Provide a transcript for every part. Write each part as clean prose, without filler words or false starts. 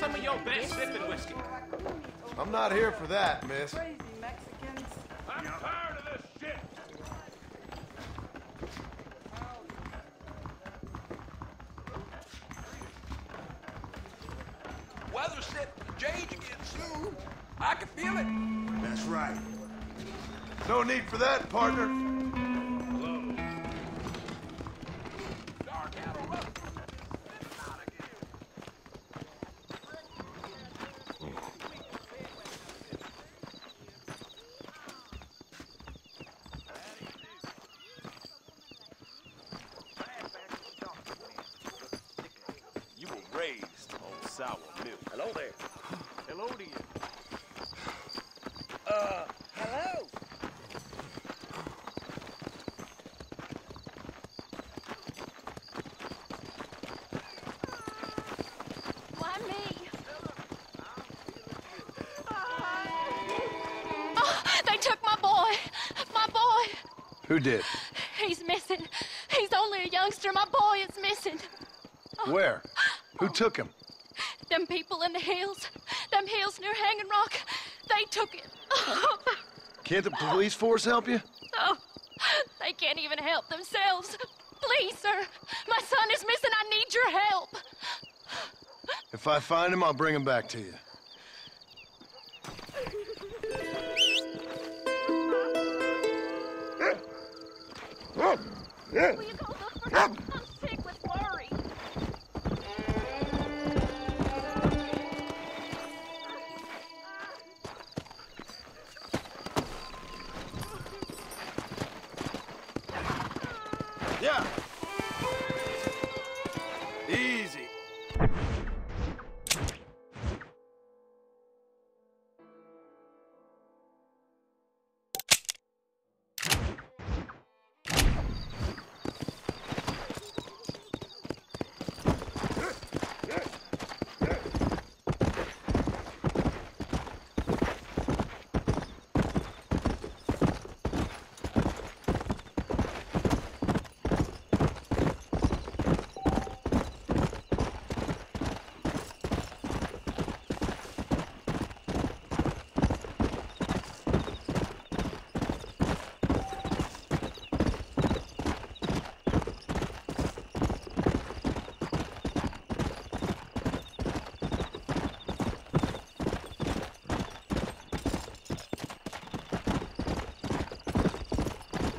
some of your best sipping whiskey. I'm not here for that, miss. Crazy Mexicans. I'm tired of this shit. Weather's set to change again soon. I can feel it. That's right. No need for that, partner. Dark out of rough. You were raised on sour milk. Hello there. Hello to you. Hello. Why me? Oh, they took my boy. My boy. Who did? He's missing. He's only a youngster. My boy is missing. Where? Who took him? Them people in the hills. Them hills near Hanging Rock. They took it. Can't the police force help you? Oh, they can't even help themselves. Please, sir. My son is missing. I need your help. If I find him, I'll bring him back to you. Will you go look for him? I'm sick with worry. Yeah. Easy.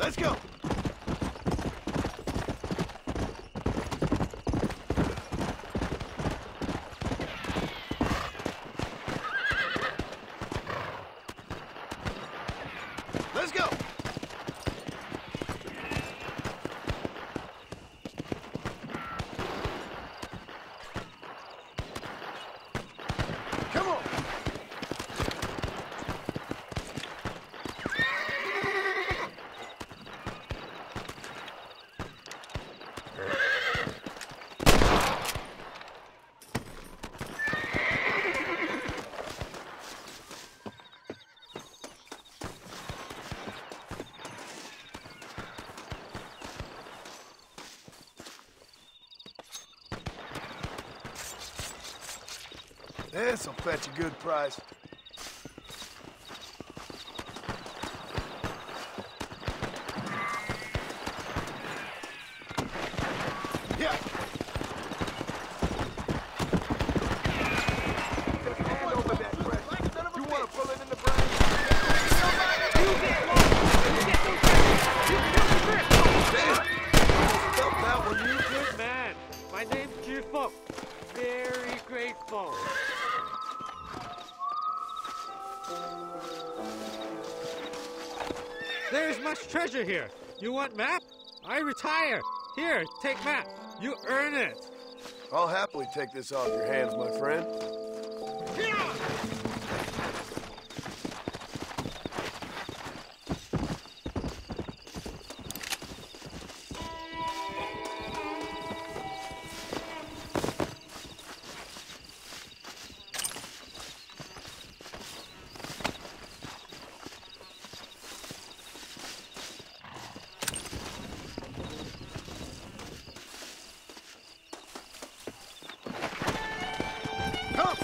Let's go. Let's go. Come on. This'll fetch a good price. Yeah. Hand over that crap. You want to pull it in the brain? Stop that one, you Good man. My name's Cheerful. Very grateful. There's much treasure here. You want map? I retire. Here, take map. You earn it. I'll happily take this off your hands, my friend. Come!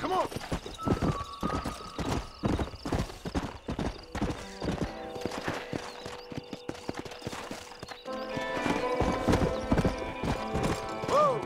Come on! Whoa!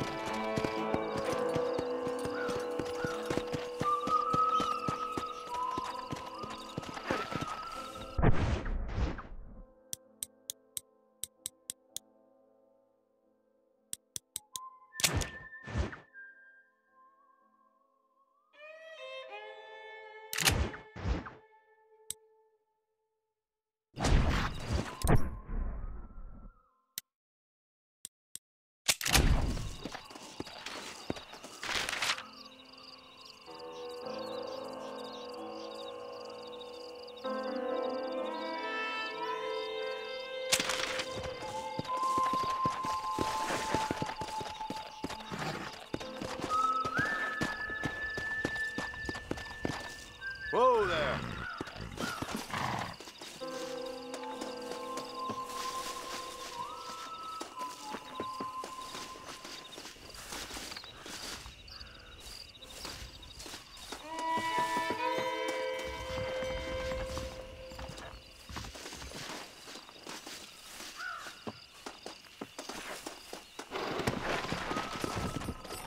Whoa there!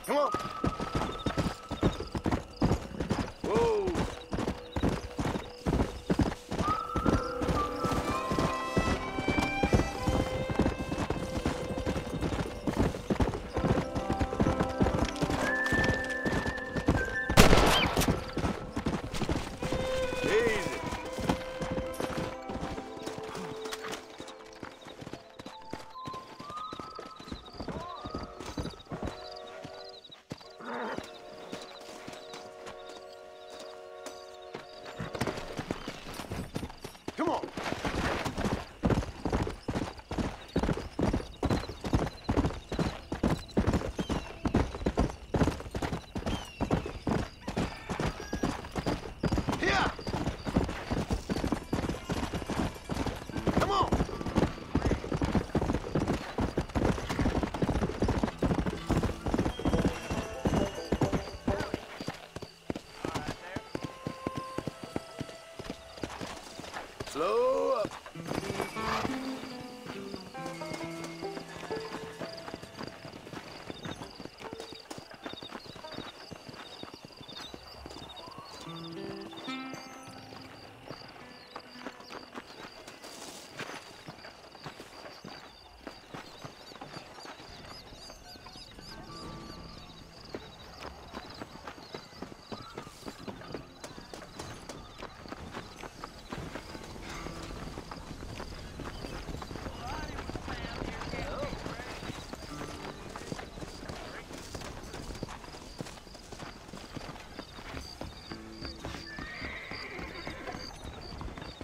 Come on! Whoa! Easy. Come on. Here. Come on. Slow up.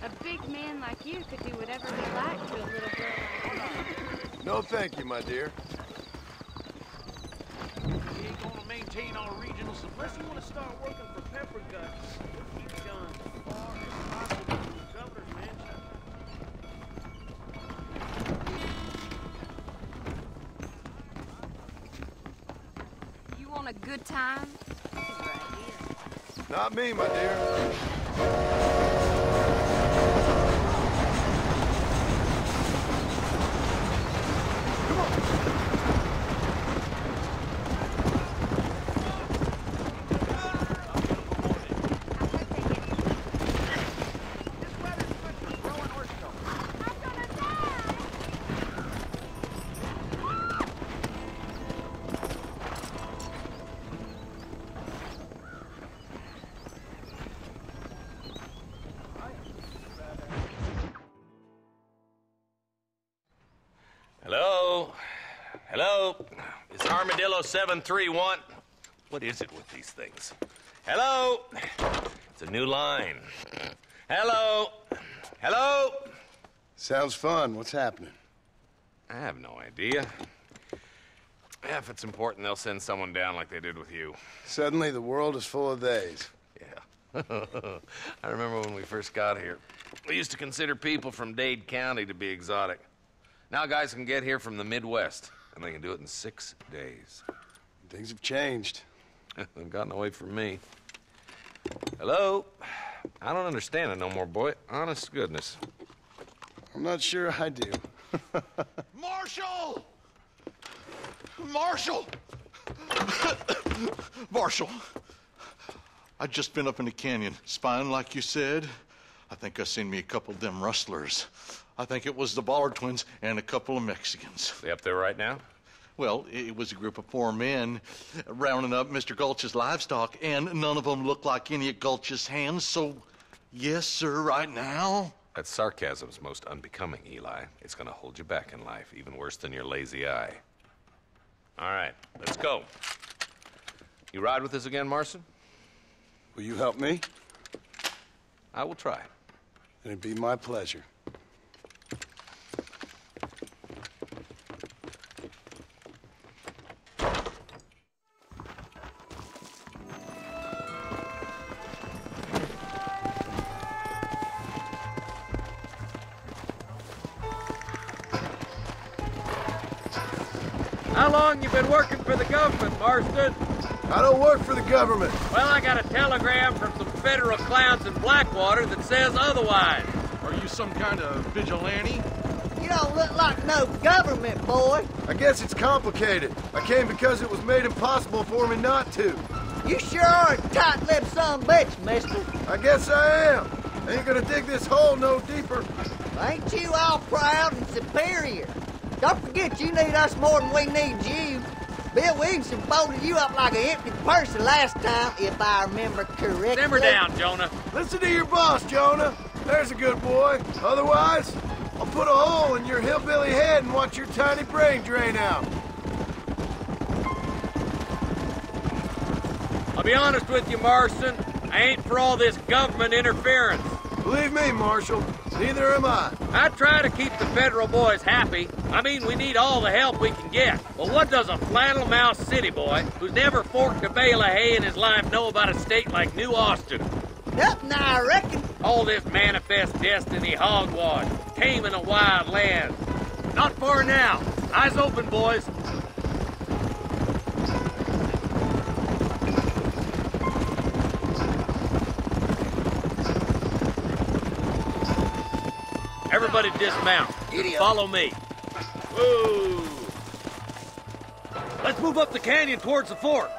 A big man like you could do whatever he liked to a little girl like you. No, thank you, my dear. We ain't gonna maintain our regional unless you want to start working for Pepper Guts. We'll keep guns as far as possible from the governor's mansion. You want a good time? He's right here. Not me, my dear. Hello? Hello? It's Armadillo 731. What is it with these things? Hello? It's a new line. Hello? Hello? Sounds fun. What's happening? I have no idea. Yeah, if it's important, they'll send someone down like they did with you. Suddenly, the world is full of days. Yeah. I remember when we first got here. We used to consider people from Dade County to be exotic. Now guys can get here from the Midwest, and they can do it in 6 days. Things have changed. They've gotten away from me. Hello? I don't understand it no more, boy. Honest to goodness. I'm not sure I do. Marshall! Marshall! Marshall! I just been up in the canyon, spying like you said. I think I seen me a couple of them rustlers. I think it was the Ballard twins and a couple of Mexicans. They up there right now? Well, it was a group of 4 men rounding up Mr. Gulch's livestock, and none of them looked like any of Gulch's hands, so yes, sir, right now. That sarcasm's most unbecoming, Eli. It's gonna hold you back in life, even worse than your lazy eye. All right, let's go. You ride with us again, Marston? Will you help me? I will try. It'd be my pleasure. How long you been working for the government, Marston? I don't work for the government. Well, I got a telegram from some federal clowns in Blackwater that says otherwise. Are you some kind of vigilante? You don't look like no government boy. I guess it's complicated. I came because it was made impossible for me not to. You sure are a tight-lipped son of a bitch, mister. I guess I am. Ain't gonna dig this hole no deeper. Ain't you all proud and superior? Don't forget you need us more than we need you. Bill Williamson folded you up like an empty person last time, if I remember correctly. Simmer down, Jonah. Listen to your boss, Jonah. There's a good boy. Otherwise, I'll put a hole in your hillbilly head and watch your tiny brain drain out. I'll be honest with you, Marston. I ain't for all this government interference. Believe me, Marshal, neither am I. I try to keep the federal boys happy. I mean, we need all the help we can get. But what does a flannel-mouthed city boy who's never forked a bale of hay in his life know about a state like New Austin? Nothing, I reckon. All this manifest destiny hogwash, taming a wild land. Not far now. Eyes open, boys. Everybody dismount. Follow me. Whoa. Let's move up the canyon towards the fort.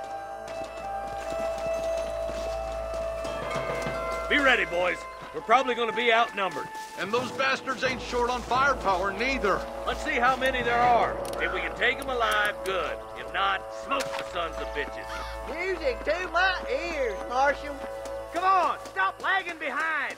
Be ready, boys. We're probably going to be outnumbered. And those bastards ain't short on firepower, neither. Let's see how many there are. If we can take them alive, good. If not, smoke the sons of bitches. Music to my ears, Marshal. Come on, stop lagging behind.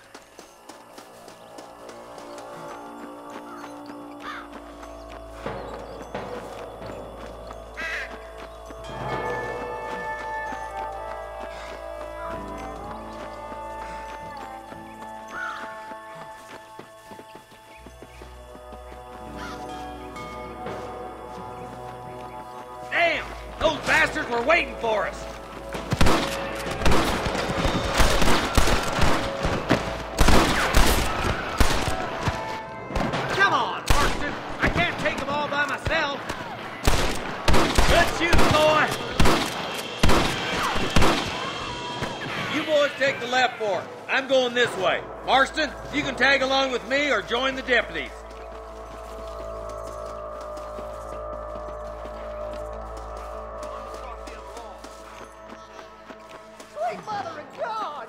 Damn! Those bastards were waiting for us! Come on, Marston! I can't take them all by myself! Good shooting, boy! You boys take the left fork. I'm going this way. Marston, you can tag along with me or join the deputies. Sweet mother of God!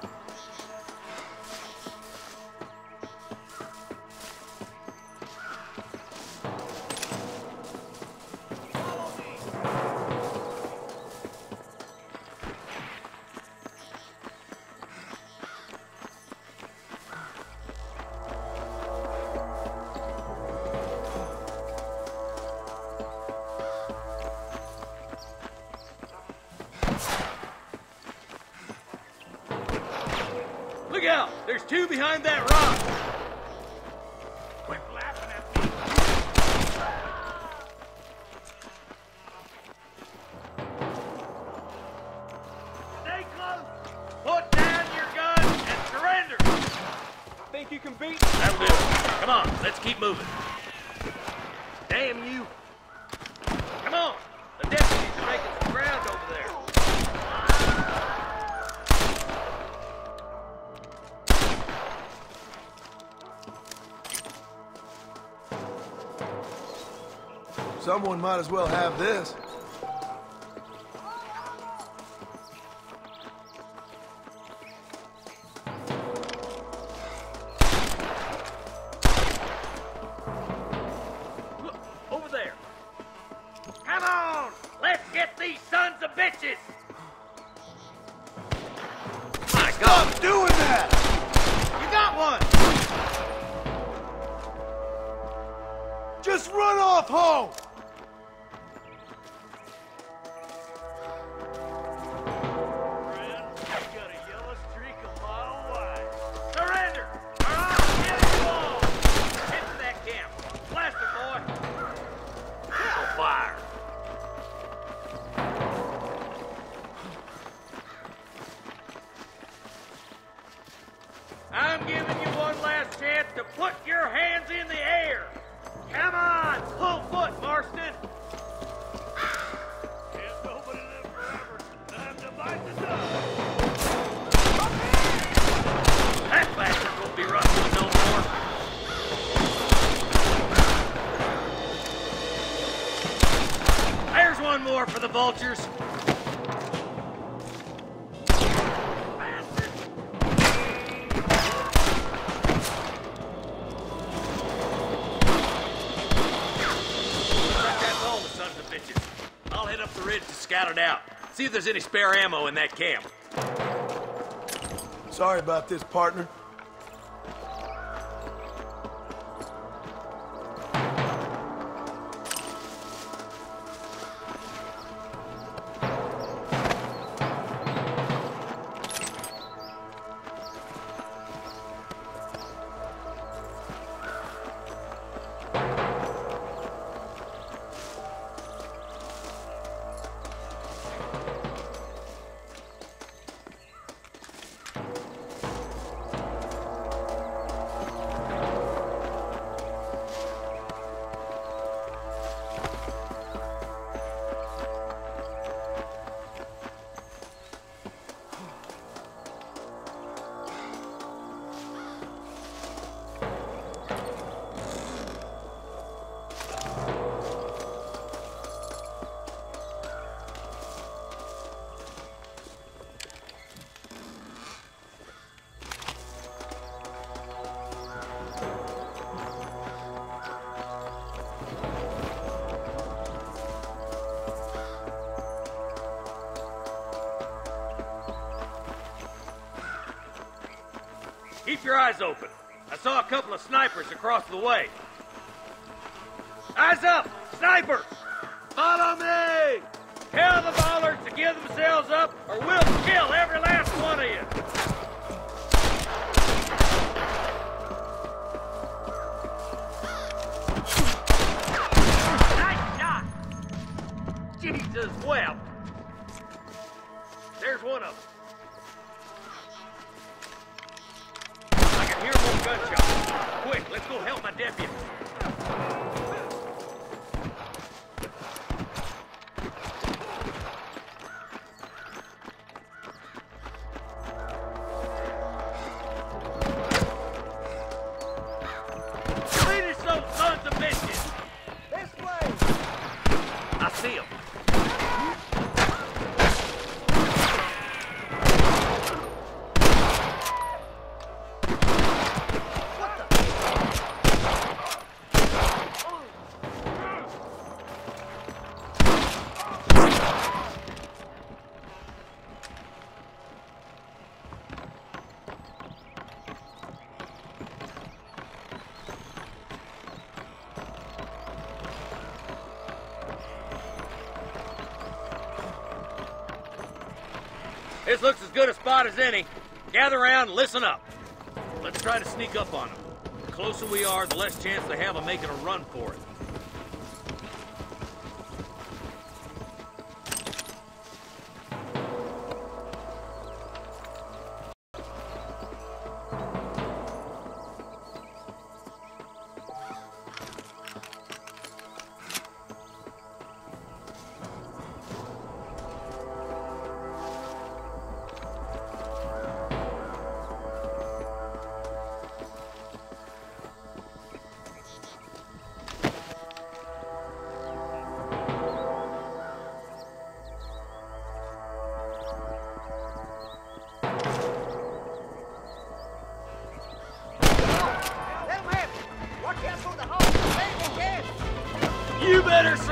Look out! There's two behind that rock! Quit laughing at me! Stay close! Put down your gun and surrender! Think you can beat? That'll do it. Come on, let's keep moving. Damn you! Come on! The deputies are making some ground over there. Someone might as well have this. Look, over there. Come on! Let's get these sons of bitches! My God! Stop doing that! You got one! Just run off home! Friend, you got a yellow streak a mile wide. Surrender! Or I'll kill you all! Get to that camp. Blast it, boy! Hellfire! I'm giving you one last chance to put your hands in the air! Come on! Full foot, Marston! Can't nobody live forever. Time to bite the dust! That bastard won't be rustling no more. There's one more for the vultures. Bastard! That's all the sons of bitches. I'll head up the ridge to scout it out. See if there's any spare ammo in that camp. Sorry about this, partner. Keep your eyes open. I saw a couple of snipers across the way. Eyes up! Sniper! Follow me! Tell the bollards to give themselves up, or we'll kill every last one of you! Nice shot! Jesus wept! There's one of them. I can hear more gunshots. Quick, let's go help my deputy. Finish those sons of bitches! This way! I see them. This looks as good a spot as any. Gather around and listen up. Let's try to sneak up on them. The closer we are, the less chance they have of making a run for it.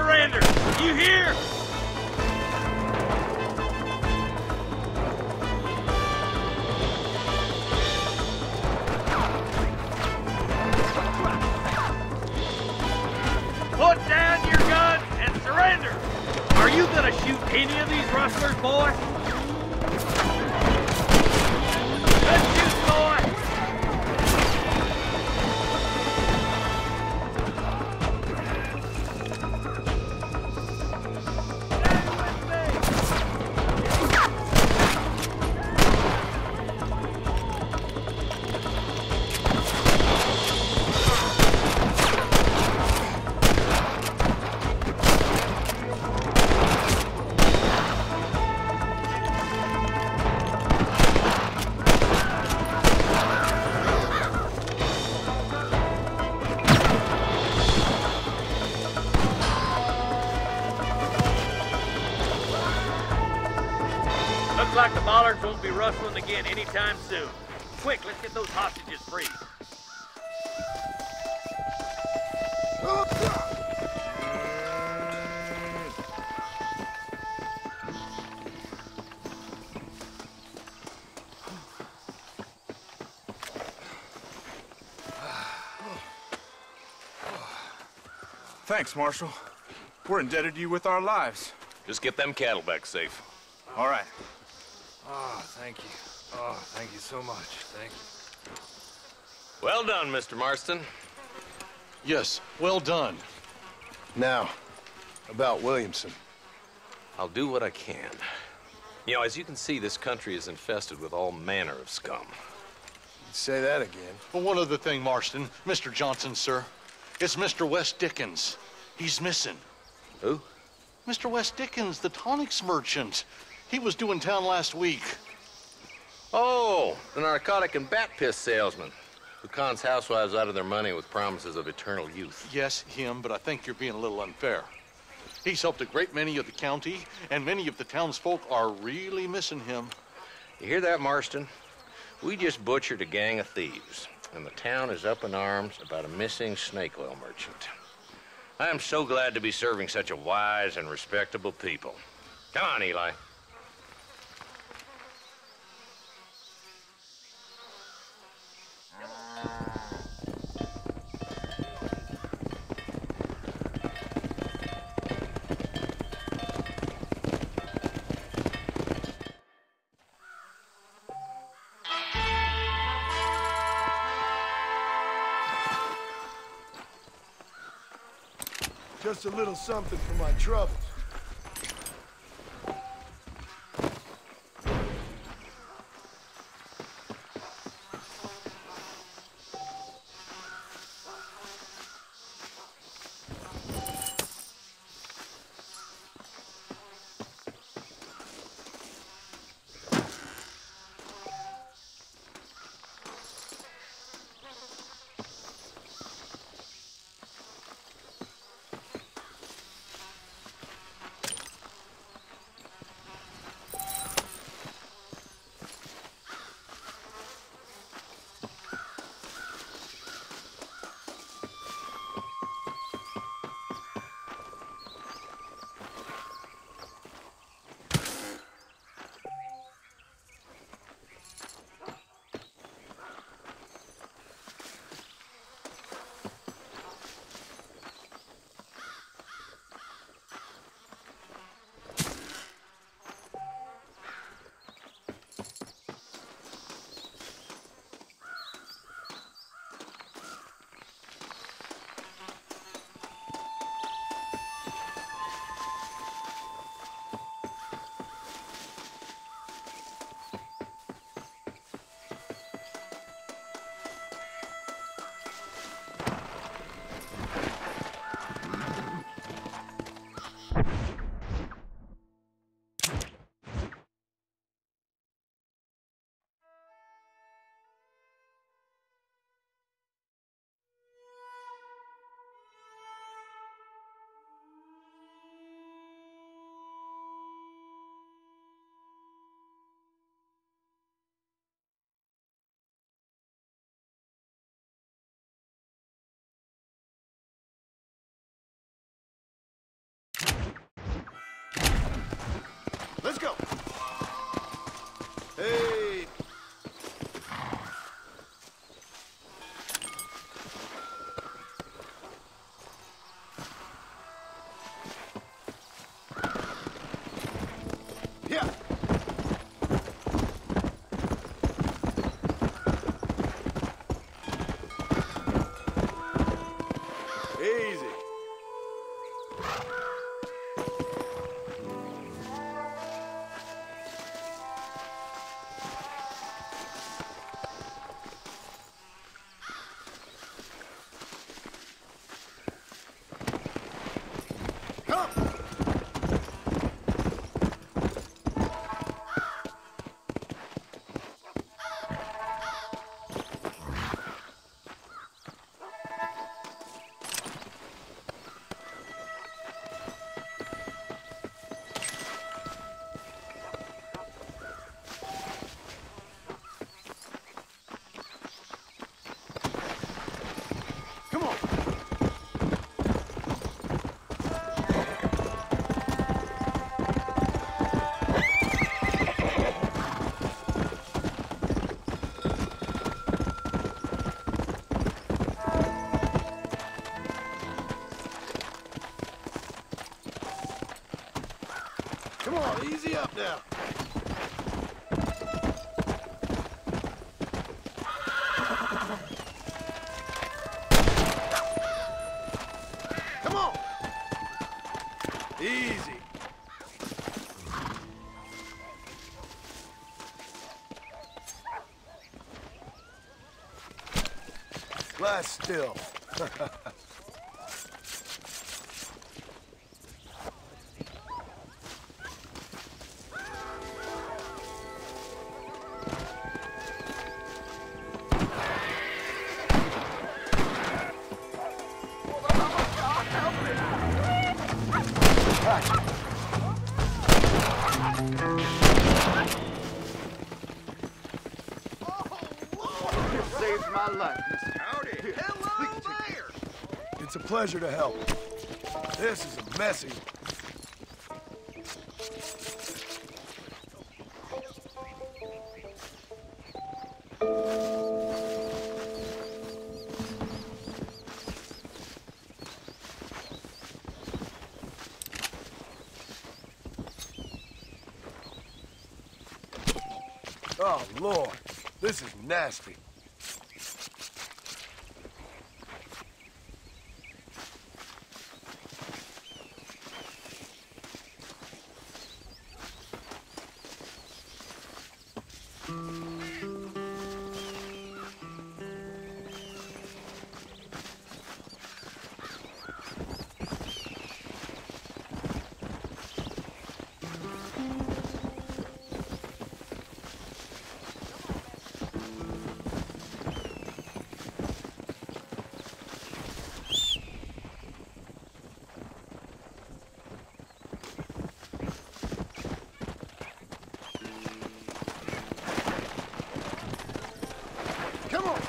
surrender. You hear? Put down your guns and surrender. Are you gonna shoot any of these rustlers, boy? Let's shoot, boy. Looks like the bollards won't be rustling again anytime soon. Quick, let's get those hostages free. Thanks, Marshal. We're indebted to you with our lives. Just get them cattle back safe. All right. Oh, thank you. Oh, thank you so much. Thank you. Well done, Mr. Marston. Yes, well done. Now, about Williamson. I'll do what I can. You know, as you can see, this country is infested with all manner of scum. Say that again. Well, one other thing, Marston. Mr. Johnson, sir. It's Mr. West Dickens. He's missing. Who? Mr. West Dickens, the tonics merchant. He was due in town last week. Oh, the narcotic and bat piss salesman who cons housewives out of their money with promises of eternal youth. Yes, him, but I think you're being a little unfair. He's helped a great many of the county, and many of the townsfolk are really missing him. You hear that, Marston? We just butchered a gang of thieves, and the town is up in arms about a missing snake oil merchant. I am so glad to be serving such a wise and respectable people. Come on, Eli. Just a little something for my troubles. Let's go. Hey. Yeah. Easy. Come on. Come on, easy up now. Come on. Easy. Lie still. Saved my life, Mr. Howdy. Hello there. It's a pleasure to help. This is a messy one. Oh, Lord. This is nasty. Come on.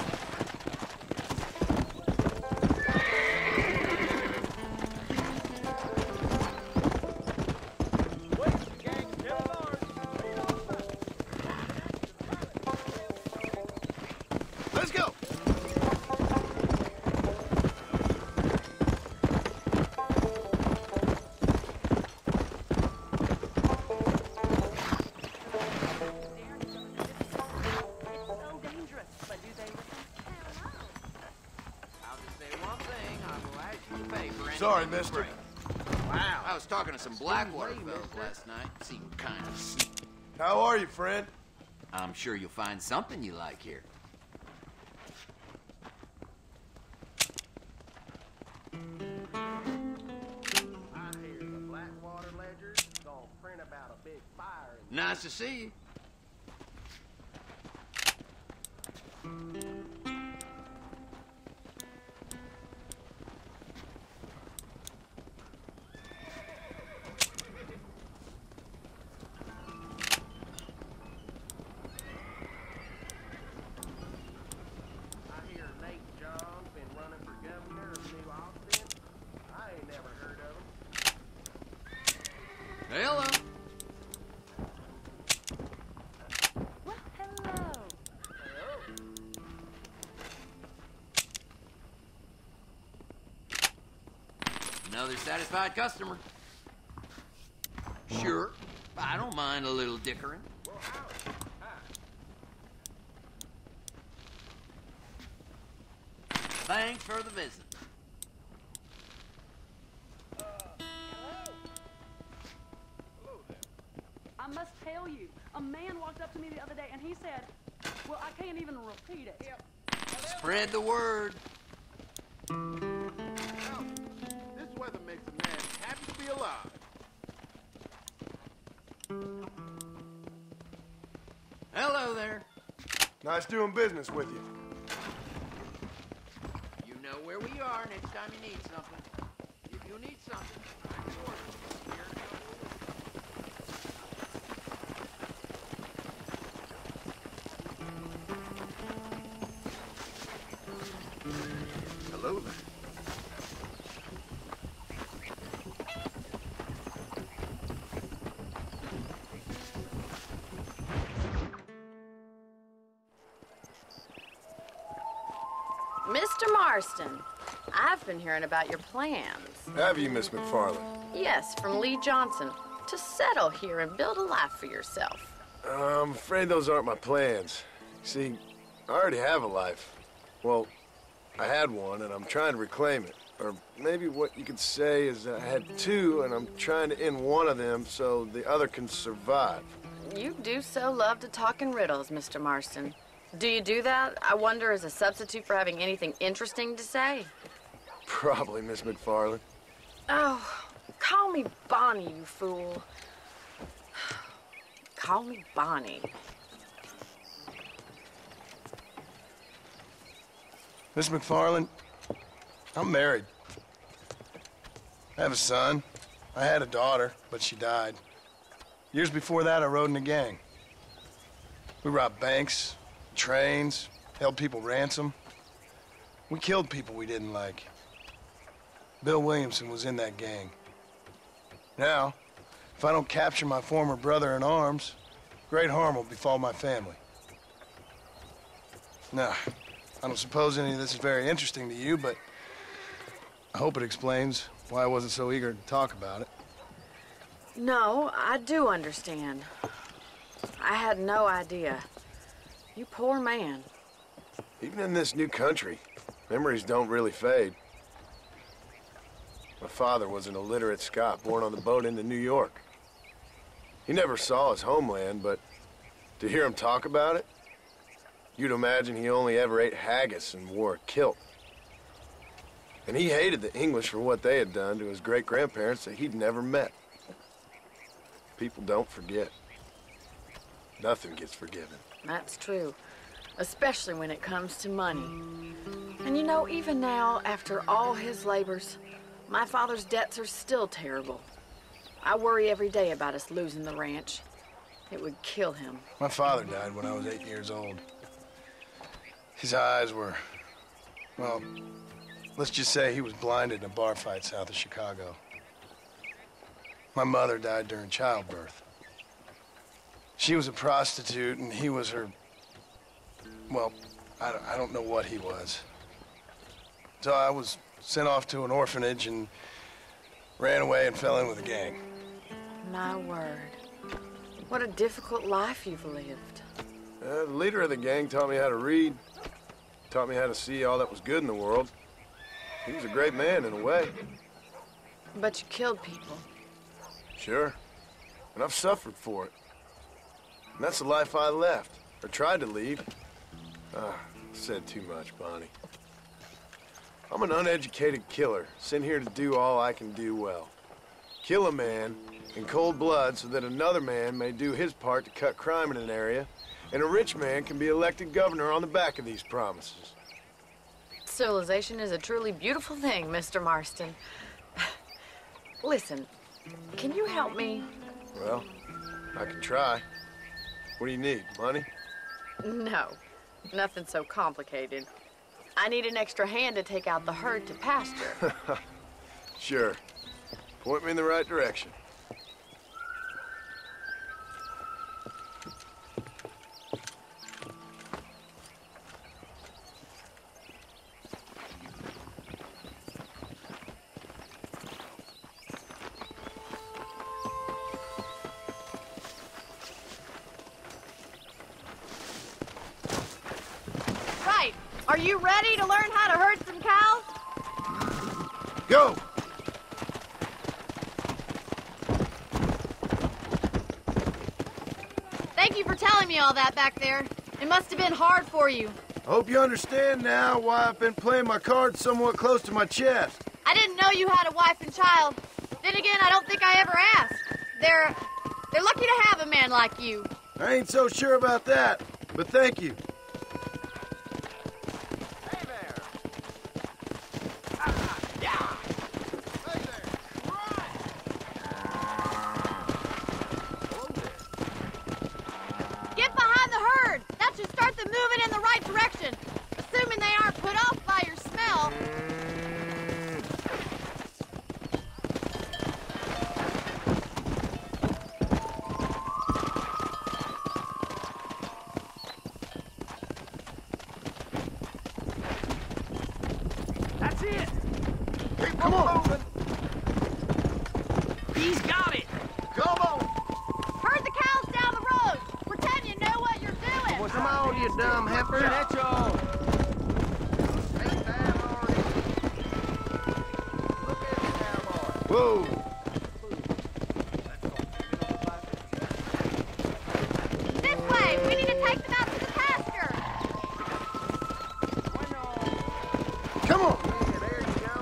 Let's go. Sorry, mister. Wow. I was talking to some Blackwater fellas last night. Seemed kind of sneaky. How are you, friend? I'm sure you'll find something you like here. I hear the Blackwater Ledger's gonna print about a big fire. Nice to see you. Hello. Another satisfied customer. Sure, I don't mind a little dickering. Thanks for the visit. I must tell you, a man walked up to me the other day and he said, well, I can't even repeat it. Spread the word. This weather makes a man happy to be alive. Hello there. Nice doing business with you. You know where we are next time you need something. If you need something, I'm yours. Hello there. Mr. Marston, I've been hearing about your plans. Have you, Miss McFarland? Yes, from Lee Johnson, to settle here and build a life for yourself. I'm afraid those aren't my plans. See, I already have a life. Well, I had one, and I'm trying to reclaim it. Or maybe what you could say is I had two, and I'm trying to end one of them so the other can survive. You do so love to talk in riddles, Mr. Marston. Do you do that, I wonder, as a substitute for having anything interesting to say? Probably, Miss McFarland. Oh, call me Bonnie, you fool. Call me Bonnie. Miss McFarland, I'm married. I have a son. I had a daughter, but she died. Years before that, I rode in a gang. We robbed banks, trains, held people ransom. We killed people we didn't like. Bill Williamson was in that gang. Now, if I don't capture my former brother in arms, great harm will befall my family. Now, I don't suppose any of this is very interesting to you, but I hope it explains why I wasn't so eager to talk about it. No, I do understand. I had no idea. You poor man. Even in this new country, memories don't really fade. My father was an illiterate Scot born on the boat into New York. He never saw his homeland, but to hear him talk about it, you'd imagine he only ever ate haggis and wore a kilt. And he hated the English for what they had done to his great-grandparents that he'd never met. People don't forget. Nothing gets forgiven. That's true, especially when it comes to money. And you know, even now, after all his labors, my father's debts are still terrible. I worry every day about us losing the ranch. It would kill him. My father died when I was 8 years old. His eyes were, well, let's just say he was blinded in a bar fight south of Chicago. My mother died during childbirth. She was a prostitute, and he was her, well, I don't know what he was. So I was sent off to an orphanage and ran away and fell in with a gang. My word. What a difficult life you've lived. The leader of the gang taught me how to read, taught me how to see all that was good in the world. He was a great man in a way. But you killed people. Sure. And I've suffered for it. And that's the life I left, or tried to lead. Said too much, Bonnie. I'm an uneducated killer, sent here to do all I can do well. Kill a man in cold blood so that another man may do his part to cut crime in an area, and a rich man can be elected governor on the back of these promises. Civilization is a truly beautiful thing, Mr. Marston. Listen, can you help me? Well, I can try. What do you need, money? No, nothing so complicated. I need an extra hand to take out the herd to pasture. Sure. Point me in the right direction. Are you ready to learn how to herd some cows? Go! Thank you for telling me all that back there. It must have been hard for you. I hope you understand now why I've been playing my cards somewhat close to my chest. I didn't know you had a wife and child. Then again, I don't think I ever asked. They're lucky to have a man like you. I ain't so sure about that, but thank you. Hey there. Get behind the herd. That should start them moving in the right direction. Assuming they aren't put off by your smell. That's it. Come on! He's got it. Come on! Herd the cows down the road. Pretend you know what you're doing. Well, come on, you dumb heifer. That's all. Ain't that already? Look at me now, boy. Whoa! This way. We need to take them out to the pasture. Come on! Yeah, there you go.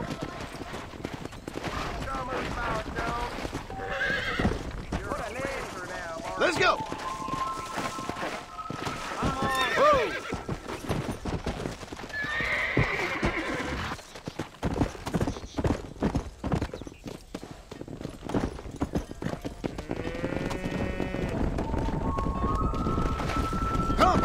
Come on, Milestone. You're a dancer now, boy. Let's go! Whoa! Come!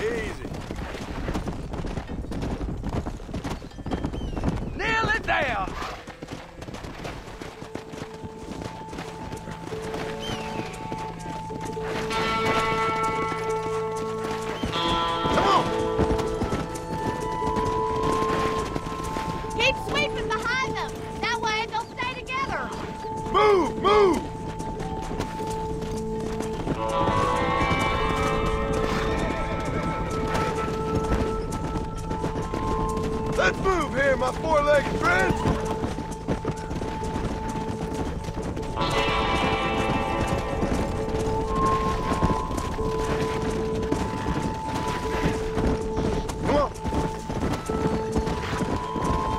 Easy. Nail it there. Come on! Keep sweeping behind them. That way they'll stay together. Move! Move! Let's move here, my four-legged friends! Come on!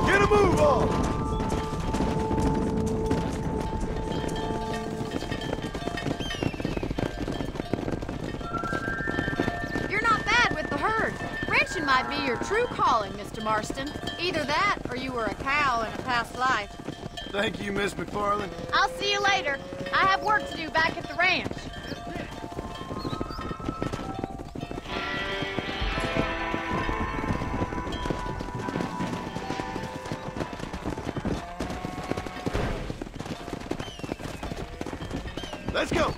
Get a move on! You're not bad with the herd. Ranching might be your true calling, Mr. Marston. Either that or you were a cow in a past life. Thank you, Miss McFarland. I'll see you later. I have work to do back at the ranch. Let's go!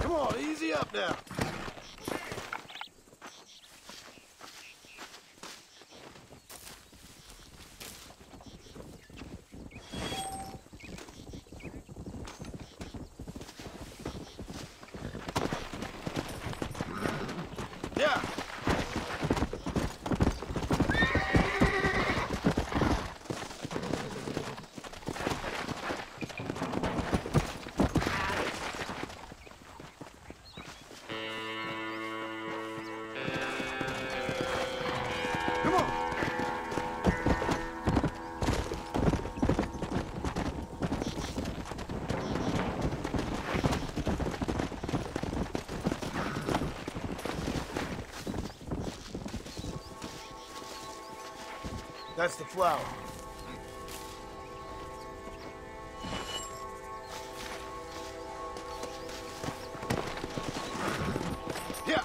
Come on, easy up now. Yeah. That's the flour. Yeah.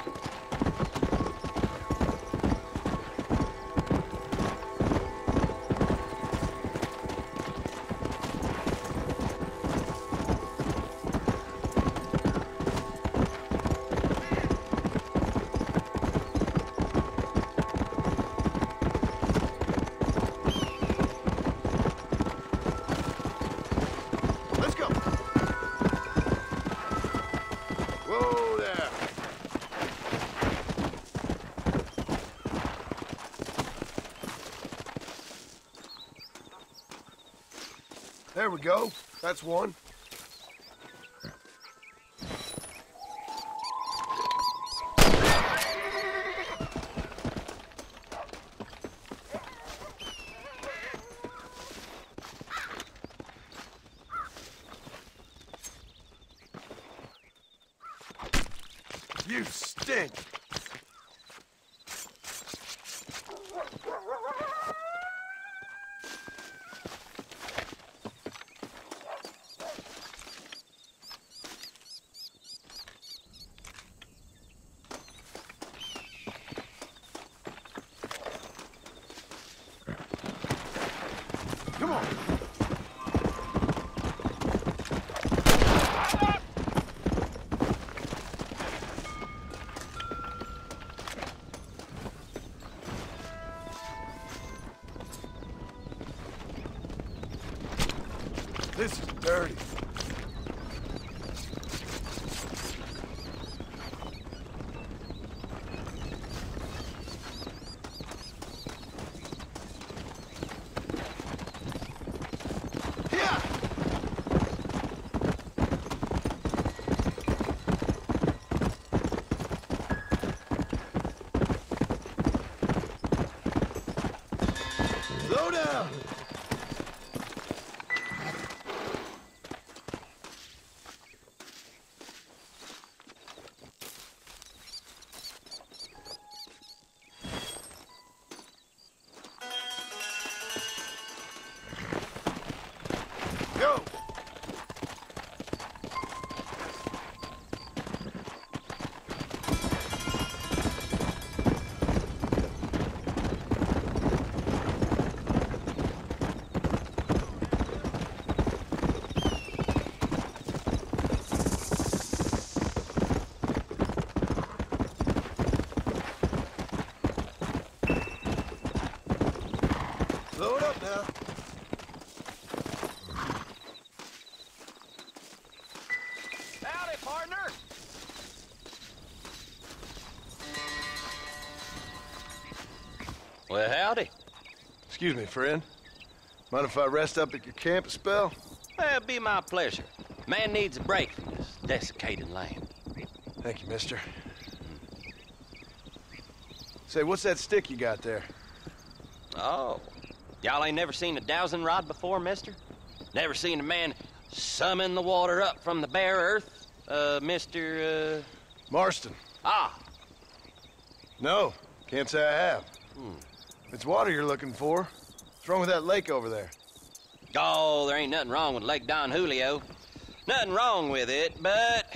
There we go. That's one. You stink. Come on. This is dirty. Slow down! Go! Slow it up now. Howdy, partner! Well, howdy. Excuse me, friend. Mind if I rest up at your camp a spell? Well, it'd be my pleasure. Man needs a break from this desiccated land. Thank you, mister. Say, what's that stick you got there? Oh. Y'all ain't never seen a dowsing rod before, mister? Never seen a man summon the water up from the bare earth? Mr. Marston. Ah. No, can't say I have. If it's water you're looking for, what's wrong with that lake over there? Oh, there ain't nothing wrong with Lake Don Julio. Nothing wrong with it, but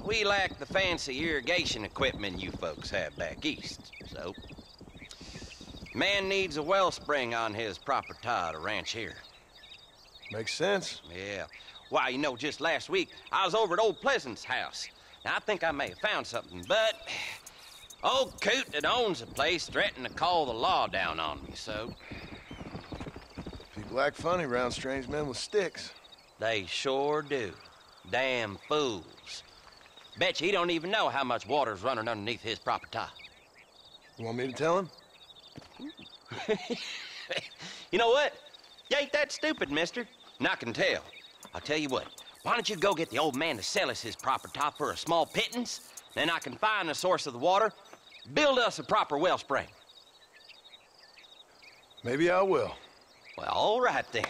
we lack the fancy irrigation equipment you folks have back east, so... Man needs a wellspring on his property to ranch here. Makes sense. Yeah. Why, you know, just last week, I was over at old Pleasant's house. Now, I think I may have found something, but... Old coot that owns the place threatened to call the law down on me, so... People act funny around strange men with sticks. They sure do. Damn fools. Bet you he don't even know how much water's running underneath his property. You want me to tell him? You know what? You ain't that stupid, mister. And I can tell. I'll tell you what. Why don't you go get the old man to sell us his property for a small pittance? Then I can find the source of the water, build us a proper wellspring. Maybe I will. Well, all right then.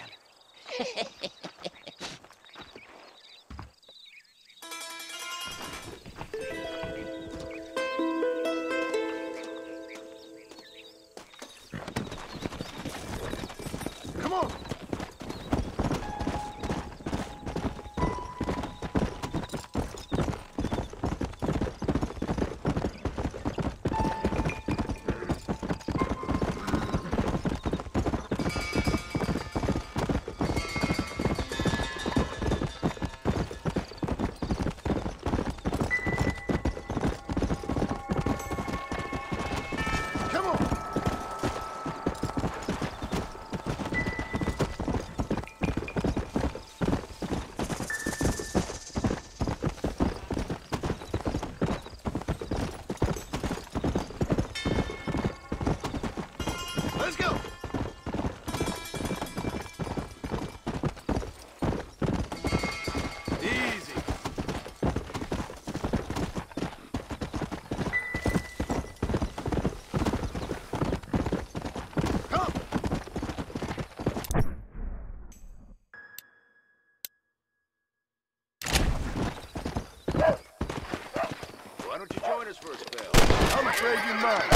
join us for a spell? I'm afraid you might.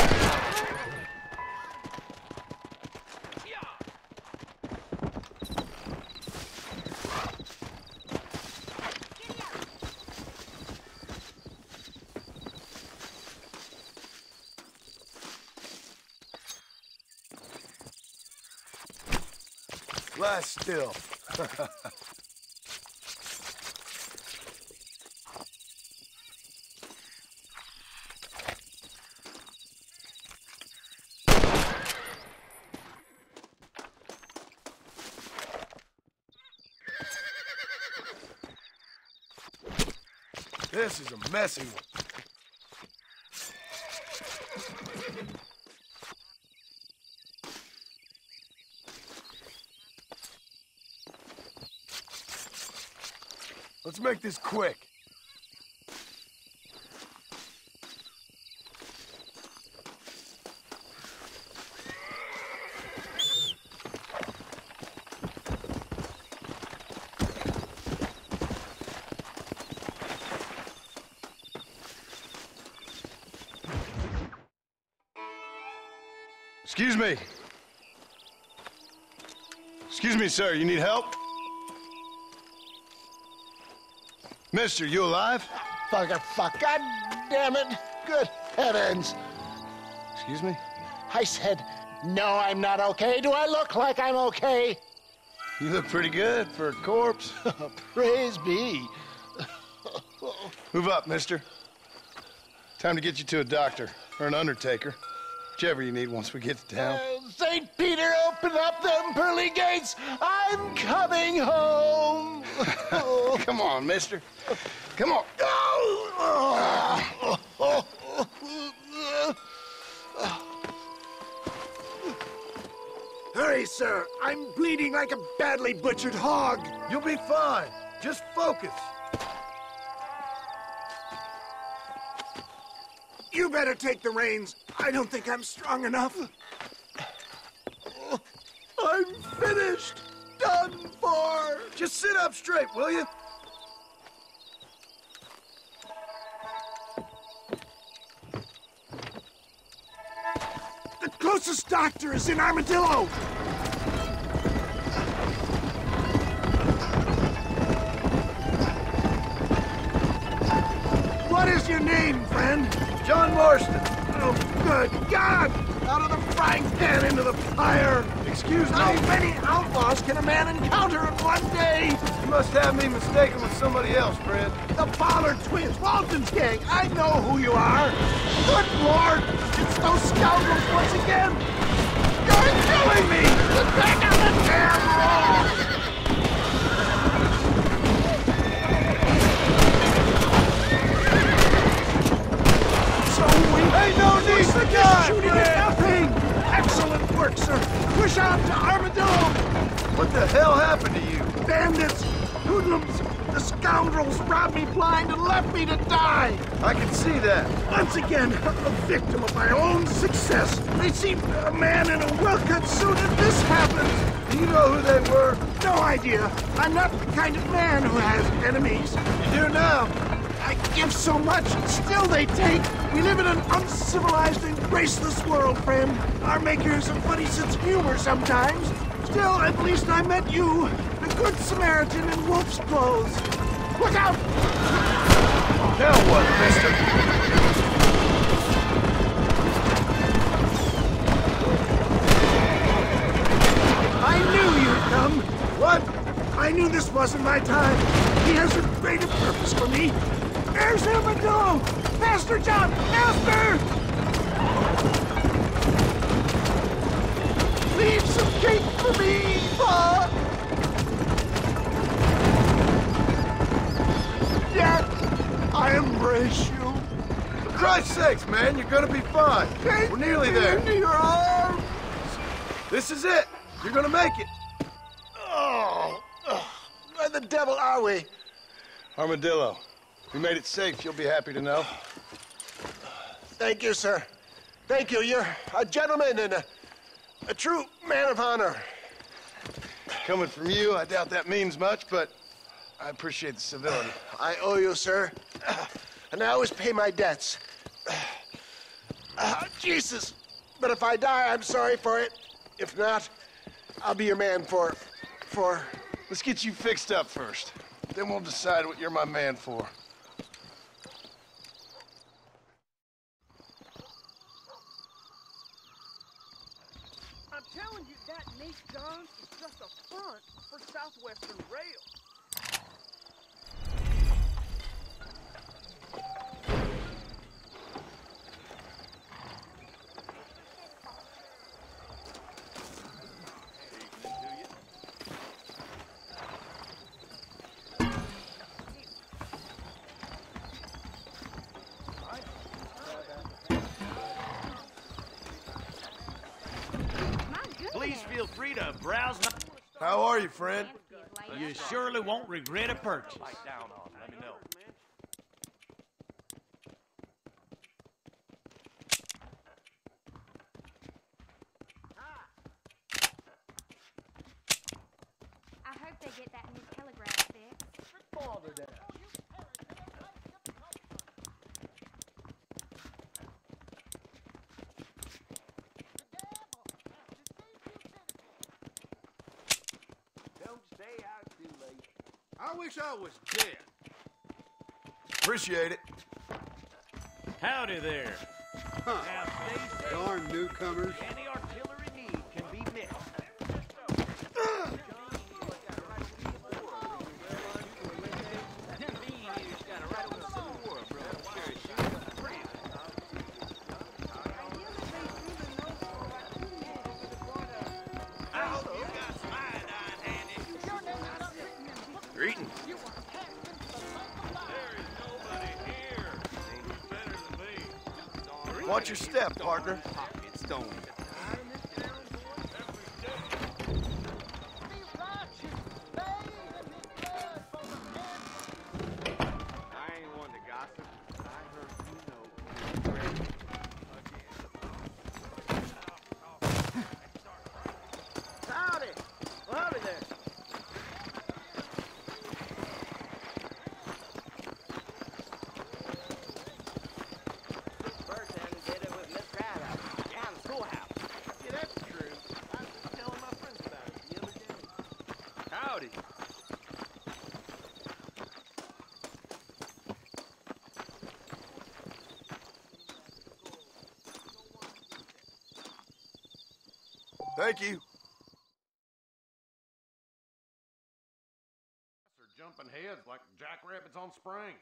Lie still. This is a messy one. Let's make this quick. Excuse me. Excuse me, sir. You need help? Mister, you alive? Fuck. God damn it. Good heavens. Excuse me? I said, no, I'm not okay. Do I look like I'm okay? You look pretty good for a corpse. Praise be. Move up, mister. Time to get you to a doctor or an undertaker. Whichever you need once we get to town. St. Peter, open up them pearly gates. I'm coming home. Come on, mister. Come on. Hurry, sir. I'm bleeding like a badly butchered hog. You'll be fine. Just focus. You better take the reins. I don't think I'm strong enough. I'm finished. Done for. Just sit up straight, will you? The closest doctor is in Armadillo. What is your name, friend? John Marston. Oh, good God! Out of the frying pan into the fire! Excuse me? How many outlaws can a man encounter in one day? You must have me mistaken with somebody else, Fred. The Pollard twins, Walton's gang. I know who you are. Good Lord! It's those scoundrels once again! You're killing me! Get back on the damn wall! Hey, no need for God! Shooting at nothing! Excellent work, sir. Push out to Armadillo! What the hell happened to you? Bandits! Hoodlums! The scoundrels robbed me blind and left me to die! I can see that. Once again, a victim of my own success. They see a man in a well-cut suit and this happens! Do you know who they were? No idea. I'm not the kind of man who has enemies. You do now. I give so much, and still they take. We live in an uncivilized and graceless world, friend. Our maker has a funny sense of humor sometimes. Still, at least I met you, the good Samaritan in wolf's clothes. Look out! Now what, mister? I knew you'd come. What? I knew this wasn't my time. He has a greater purpose for me. There's Armadillo! Master John! Master! Leave some cake for me, Pa! Yet, I embrace you. For Christ's sakes, man, you're gonna be fine. Take We're nearly there. Into your arms. This is it. You're gonna make it. Oh, where the devil are we? Armadillo. We made it safe, you'll be happy to know. Thank you, sir. Thank you. You're a gentleman and a true man of honor. Coming from you, I doubt that means much, but I appreciate the civility. I owe you, sir. And I always pay my debts. Jesus! But if I die, I'm sorry for it. If not, I'll be your man for... Let's get you fixed up first. Then we'll decide what you're my man for. I'm telling you, that neat gun is just a front for Southwestern Rail. Please feel free to browse. How are you, friend? You surely won't regret a purchase. Let me know. I hope they get that new telegraph fixed. Father down. Don't stay out too late. I wish I was dead. Appreciate it. Howdy there. Huh. Now stay safe. Darn newcomers. Any artillery need can be met. Greetings. Watch your step, partner. I ain't one to gossip, but I heard you know. Howdy! Well, howdy there. Burton did it with Miss Crowder down the schoolhouse. Yeah, that's true. I was telling my friends about it the other day. Howdy. Thank you. Are jumping heads like jackrabbits on springs.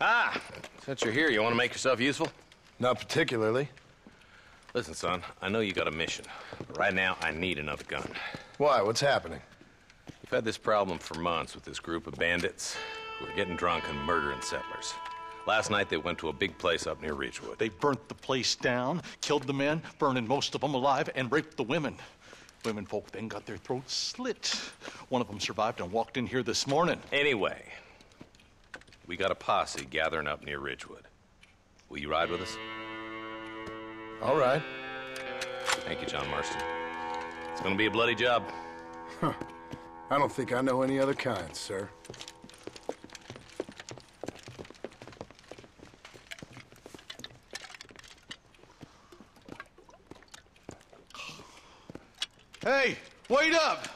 Ah, since you're here, you want to make yourself useful? Not particularly. Listen, son, I know you got a mission. But right now, I need another gun. Why? What's happening? We've had this problem for months with this group of bandits who are getting drunk and murdering settlers. Last night, they went to a big place up near Ridgewood. They burnt the place down, killed the men, burning most of them alive, and raped the women. Women folk then got their throats slit. One of them survived and walked in here this morning. Anyway, we got a posse gathering up near Ridgewood. Will you ride with us? All right. Thank you, John Marston. It's gonna be a bloody job. Huh. I don't think I know any other kind, sir. Hey, wait up!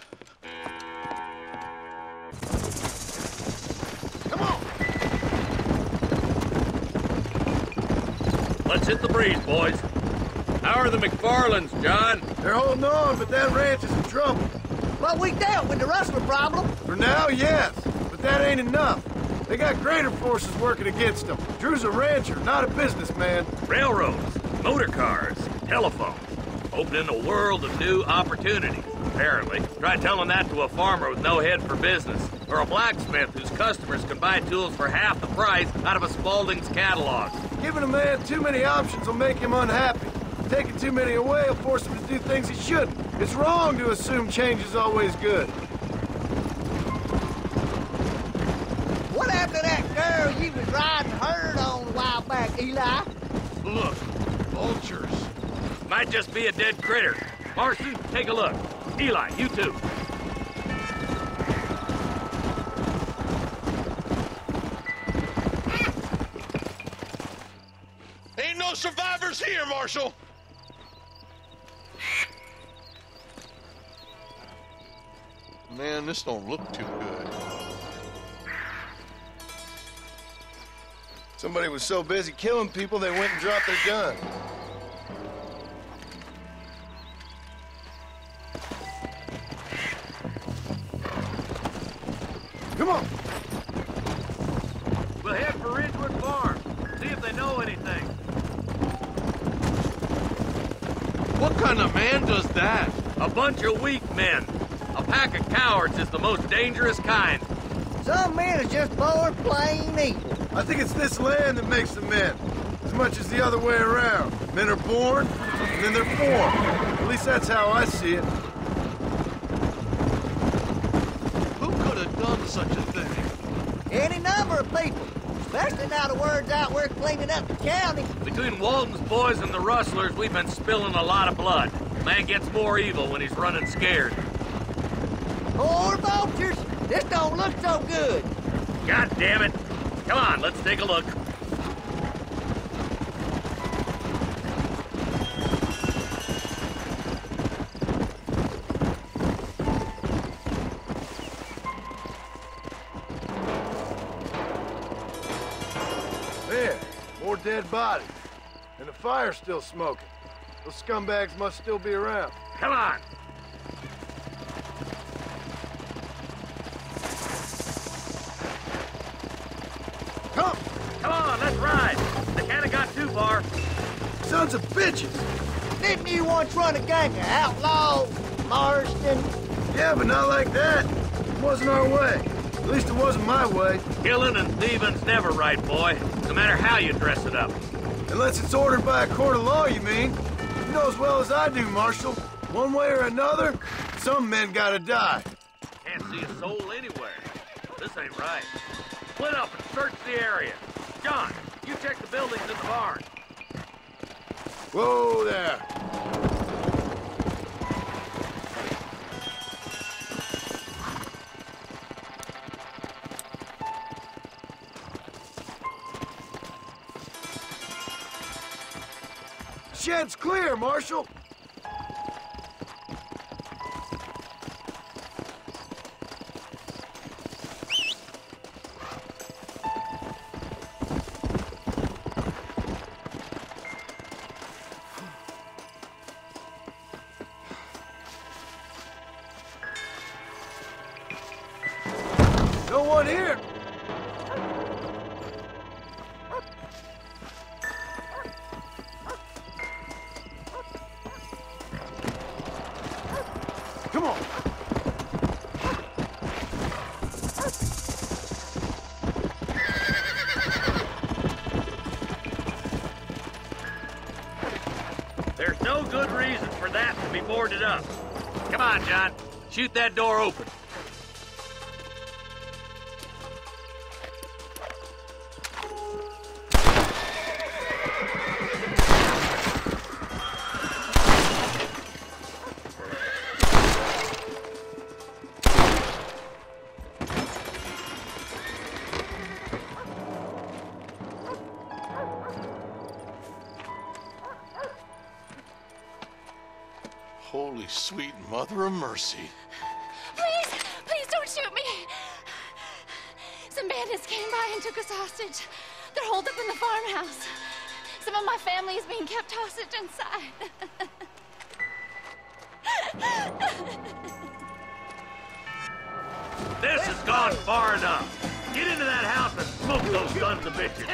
Come on! Let's hit the breeze, boys. How are the McFarlands, John? They're holding on, but that ranch is in trouble. But we dealt with the rustler problem. For now, yes. But that ain't enough. They got greater forces working against them. Drew's a rancher, not a businessman. Railroads, motor cars, telephones. Opening a world of new opportunities, apparently. Try telling that to a farmer with no head for business. Or a blacksmith whose customers can buy tools for half the price out of a Spaulding's catalog. Giving a man too many options will make him unhappy. Taking too many away will force him to do things he shouldn't. It's wrong to assume change is always good. What happened to that girl you was riding herd on a while back, Eli? Look, vultures. Might just be a dead critter. Marston, take a look. Eli, you too. Ain't no survivors here, Marshal! Man, this don't look too good. Somebody was so busy killing people, they went and dropped their gun. Come on! We'll head for Ridgewood Farm. See if they know anything. What kind of man does that? A bunch of weak men. A pack of cowards is the most dangerous kind. Some men are just born plain evil. I think it's this land that makes them men, as much as the other way around. Men are born, and then they're formed. At least that's how I see it. Who could have done such a thing? Any number of people, especially now the word's out we're cleaning up the county. Between Walton's boys and the rustlers, we've been spilling a lot of blood. Man gets more evil when he's running scared. Poor vultures, this don't look so good. God damn it. Come on, let's take a look. Man, more dead bodies. And the fire's still smoking. Those scumbags must still be around. Come on. Come on, let's ride. They can't have got too far. Sons of bitches! Didn't you once run a gang of outlaws, Marston? Yeah, but not like that. It wasn't our way. At least it wasn't my way. Killing and thieving's never right, boy. No matter how you dress it up. Unless it's ordered by a court of law, you mean? You know as well as I do, Marshal. One way or another, some men gotta die. Can't see a soul anywhere. This ain't right. Split up and search the area. John, you check the buildings in the barn. Whoa there. Shed's clear, Marshal. No one here. Come on. There's no good reason for that to be boarded up. Come on, John. Shoot that door open. Holy sweet mother of mercy. Please, please don't shoot me. Some bandits came by and took us hostage. They're holed up in the farmhouse. Some of my family is being kept hostage inside. This has gone far enough. Get into that house and smoke those sons of bitches.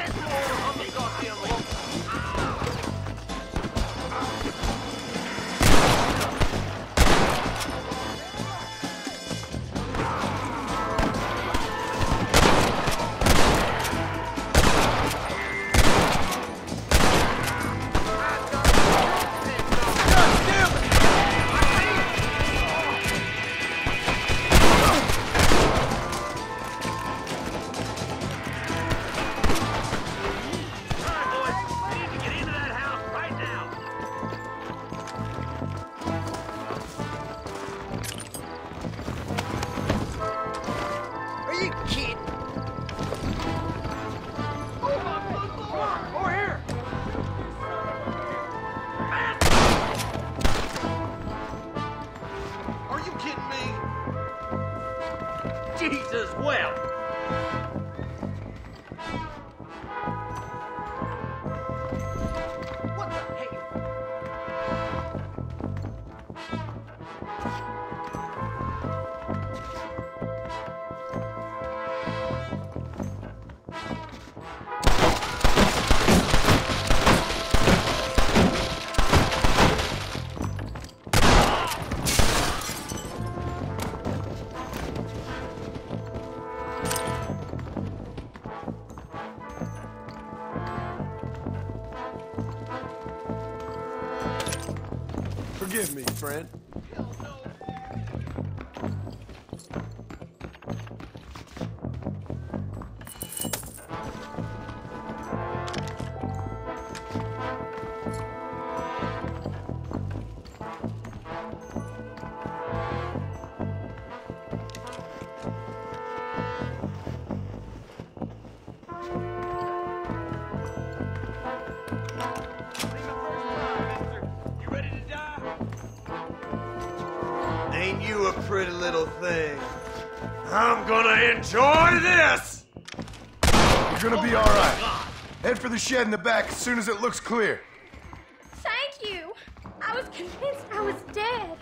Jesus wept. What the hell? Forgive me, friend. Ain't you a pretty little thing? I'm gonna enjoy this! You're gonna be all right. Head for the shed in the back as soon as it looks clear. Thank you. I was convinced I was dead.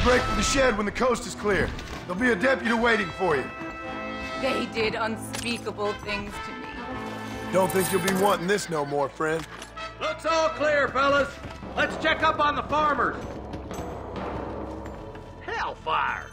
Break for the shed when the coast is clear. There'll be a deputy waiting for you. They did unspeakable things to me. Don't think you'll be wanting this no more, friend. Looks all clear, fellas. Let's check up on the farmers. Hellfire!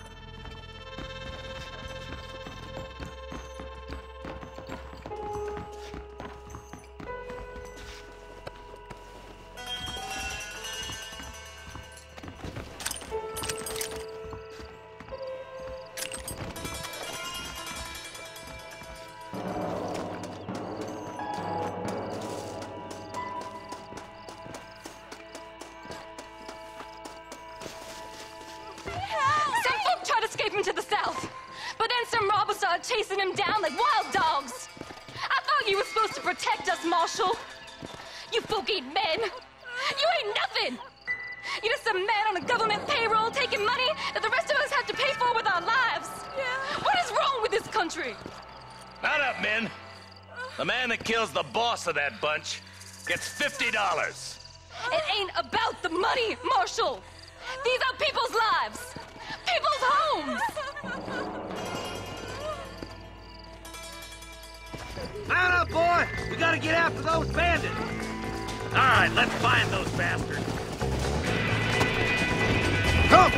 escaping to the south. But then some robbers started chasing him down like wild dogs. I thought you were supposed to protect us, Marshal. You folk-eating men. You ain't nothing. You're just a man on a government payroll taking money that the rest of us have to pay for with our lives. Yeah. What is wrong with this country? Not up, men. The man that kills the boss of that bunch gets $50. It ain't about the money, Marshal. These are people's lives. People's homes. Mount up, boy! We gotta get after those bandits! All right, let's find those bastards. Come!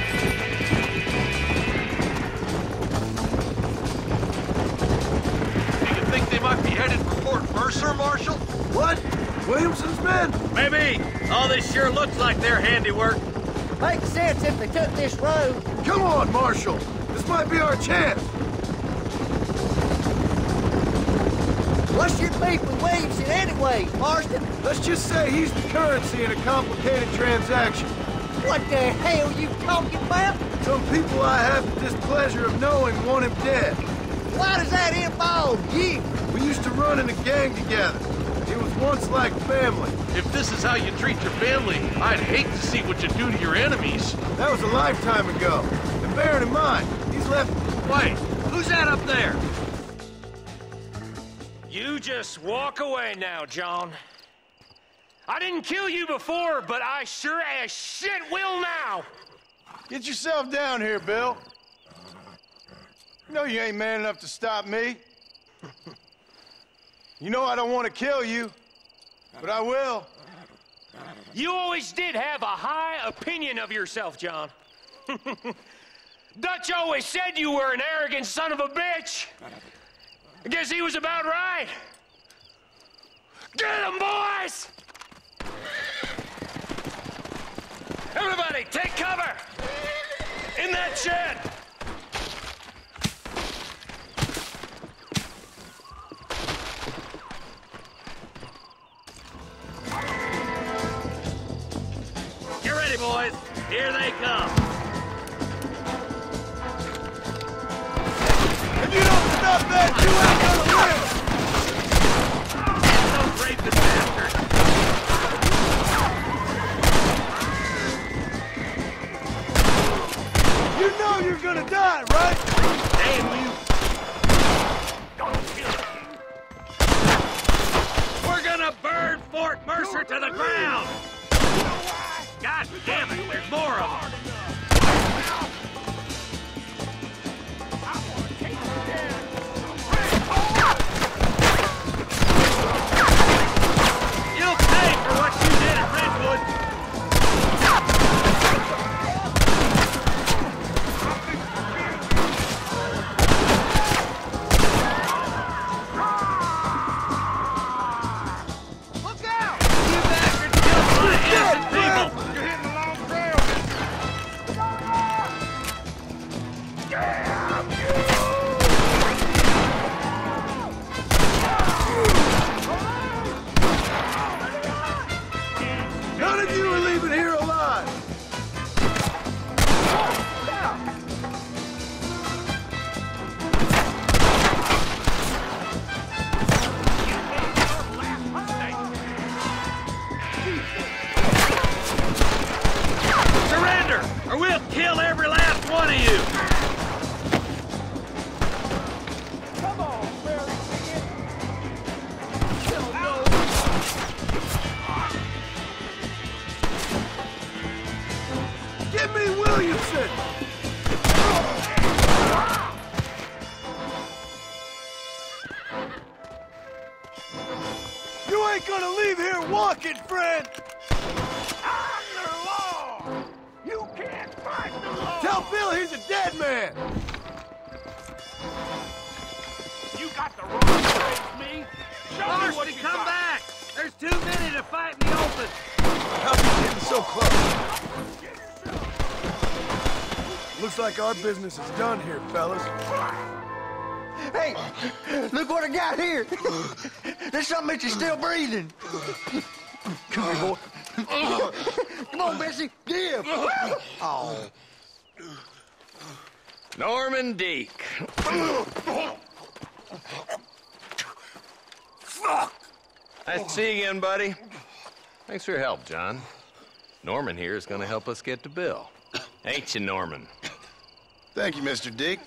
Do you think they might be headed for Fort Mercer, Marshal? What? Williamson's men? Maybe. All this sure looks like their handiwork. Makes sense if they took this road. Come on, Marshal. This might be our chance. What's your beef with Williamson anyway, Marston? Let's just say he's the currency in a complicated transaction. What the hell you talking about? Some people I have the displeasure of knowing want him dead. Why does that involve you? We used to run in a gang together. It was once like family. If this is how you treat your family, I'd hate to see what you do to your enemies. That was a lifetime ago. And bearing in mind, he's left... Wait, who's that up there? You just walk away now, John. I didn't kill you before, but I sure as shit will now. Get yourself down here, Bill. You know you ain't man enough to stop me. You know I don't want to kill you, but I will. You always did have a high opinion of yourself, John. Dutch always said you were an arrogant son of a bitch. I guess he was about right. Get him, boys! Everybody, take cover! In that shed! Get ready, boys. Here they come. If you don't stop that, you ain't gonna live! Don't rape this bastard. You know you're gonna die, right? Damn you. Don't kill me. We're gonna burn Fort Mercer to the ground. God damn it, there's more of them. You'll pay for what you did at Redwood. Look out! You bastards killed my innocent people! You're hitting the long trail, Damn you! None of you are leaving here alive! Surrender, or we'll kill every last one of you! Come on, Barry. Give me Williamson! You ain't gonna leave here walking, friend! I'm the law! You can't fight the law! Tell Bill he's a dead man! You got the wrong to face me! Marston, come back! There's too many to fight in the open! How's he getting so close? Looks like our business is done here, fellas. Hey, look what I got here. There's something that you're still breathing. Come here, boy. Come on, Bessie. Give. Oh. Norman Deek. Fuck! Nice to see you again, buddy. Thanks for your help, John. Norman here is going to help us get to Bill. Ain't you, Norman? Thank you, Mr. Dick.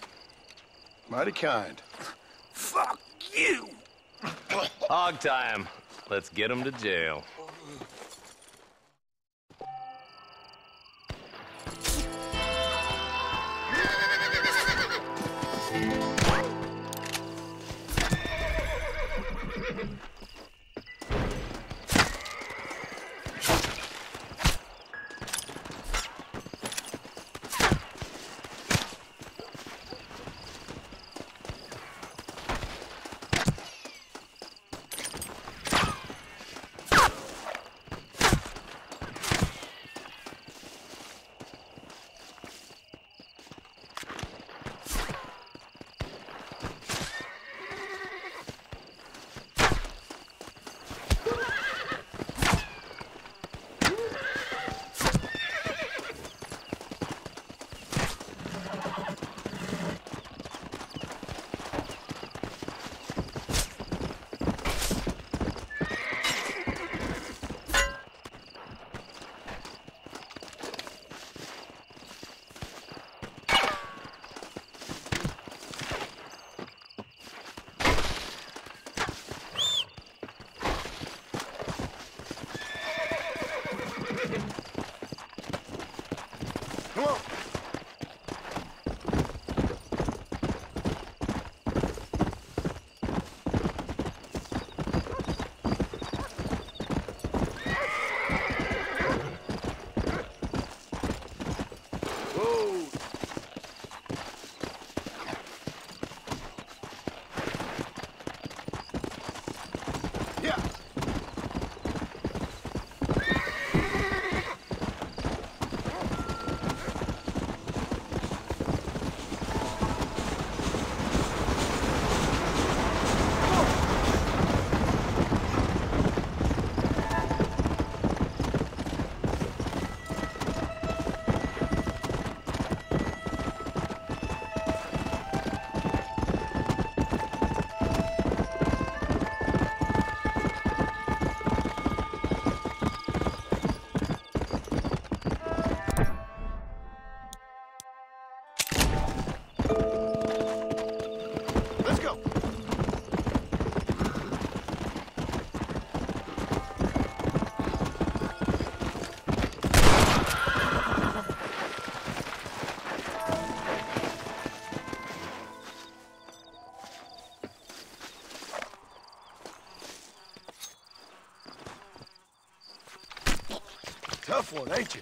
Mighty kind. Fuck you! Hog time. Let's get him to jail. Come on. Whoa. Yeah. Let's go. Tough one, ain't you?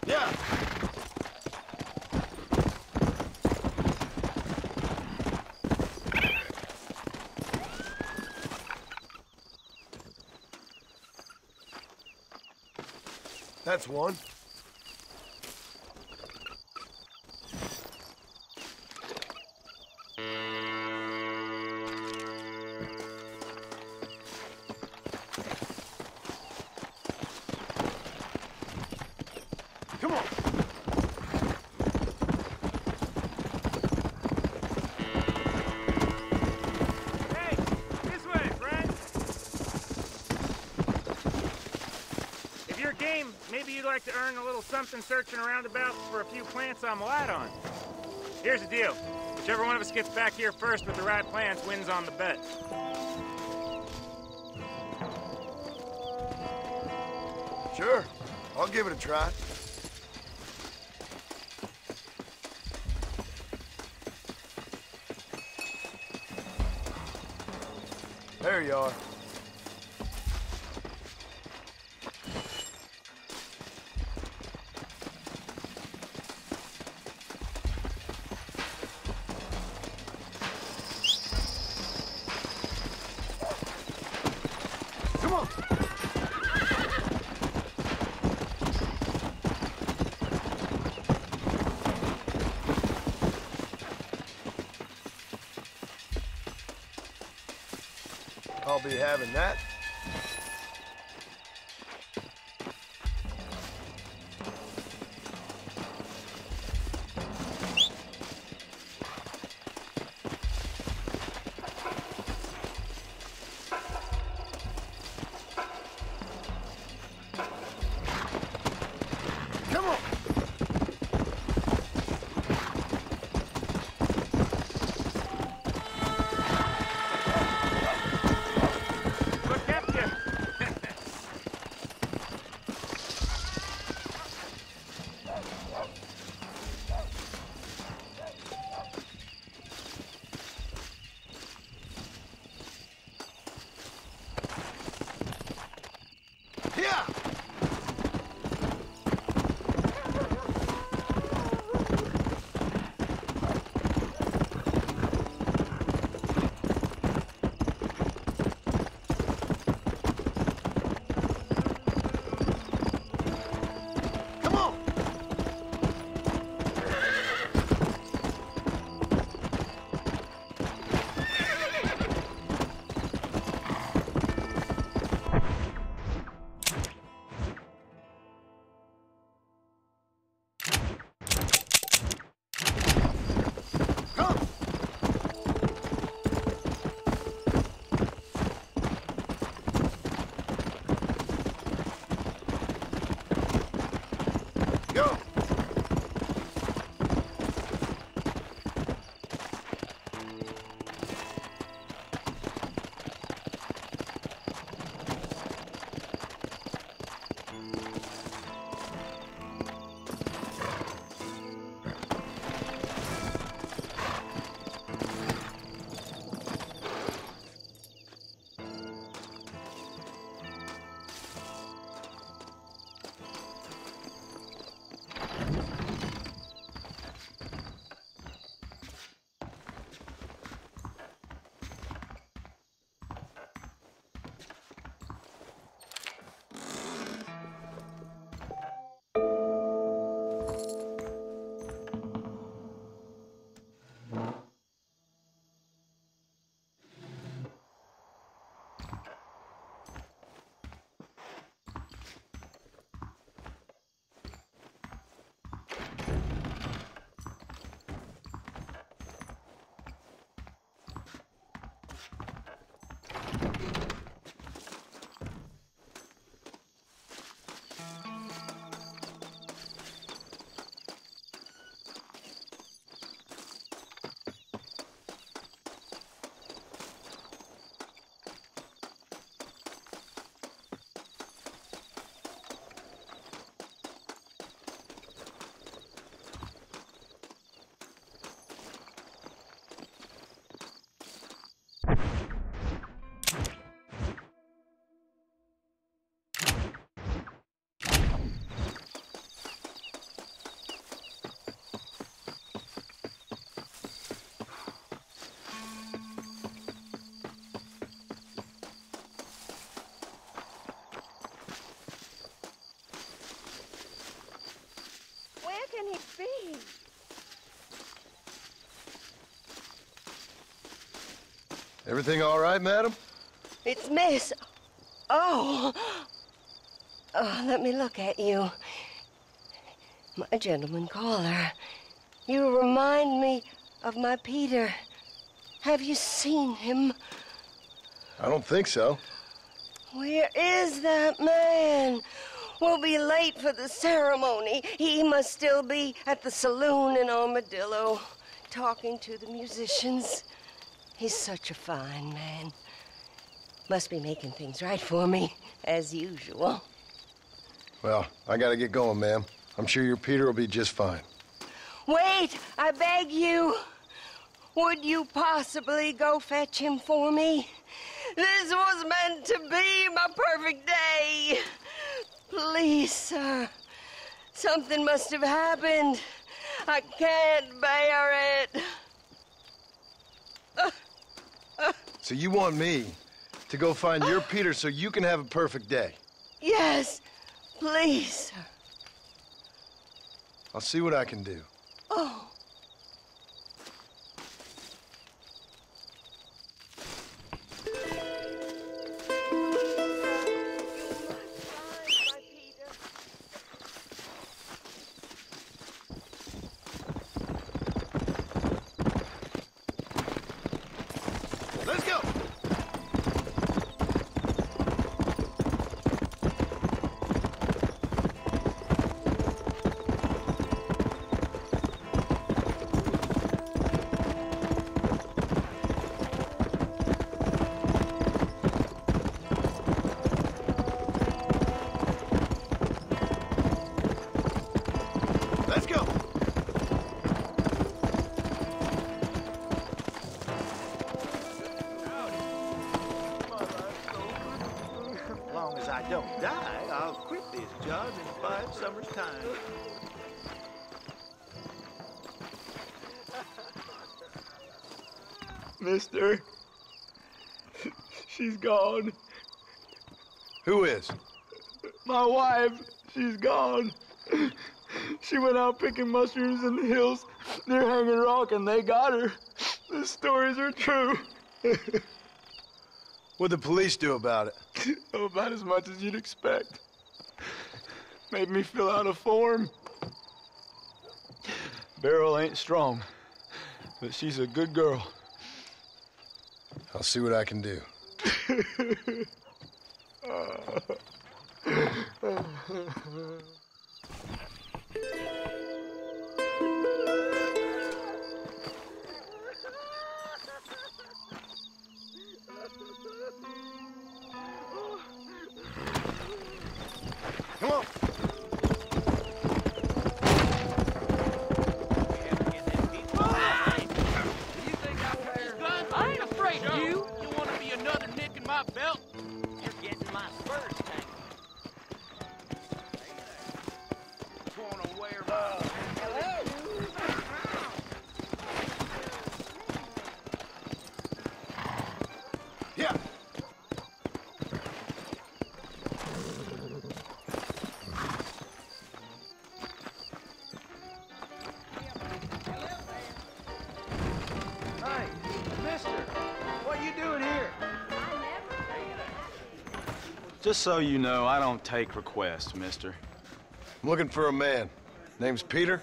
Yeah. That's one. Come on. Hey, this way, friend. If you're game, maybe you'd like to earn a little something searching around about for a few plants I'm light on. Here's the deal. Whichever one of us gets back here first with the right plants wins on the bet. Sure. I'll give it a try. There you are. on. I'll be having that. can he be? Everything all right, madam? It's Miss. Oh. Oh, let me look at you. My gentleman caller. You remind me of my Peter. Have you seen him? I don't think so. Where is that man? We'll be late for the ceremony. He must still be at the saloon in Armadillo, talking to the musicians. He's such a fine man. Must be making things right for me, as usual. Well, I gotta get going, ma'am. I'm sure your Peter will be just fine. Wait, I beg you. Would you possibly go fetch him for me? This was meant to be my perfect day. Please, sir. Something must have happened. I can't bear it. So you want me To go find your Peter so you can have a perfect day. Yes, please, sir. I'll see what I can do. Oh. Let's go! Let's go! As long as I don't die, I'll quit this job in 5 summers' time. Mister, she's gone. Who is? My wife, she's gone. She went out picking mushrooms in the hills near Hanging Rock and they got her. The stories are true. What'd the police do about it? Oh, about as much as you'd expect. Made me fill out a form. Beryl ain't strong, but she's a good girl. I'll see what I can do. Come on. I ain't afraid of you. You want to be another nick in my belt? You're getting my spurs tangled. Wanna wear my... Yeah. Hey, mister, what you doing here? Just so you know, I don't take requests, mister. I'm looking for a man. Name's Peter.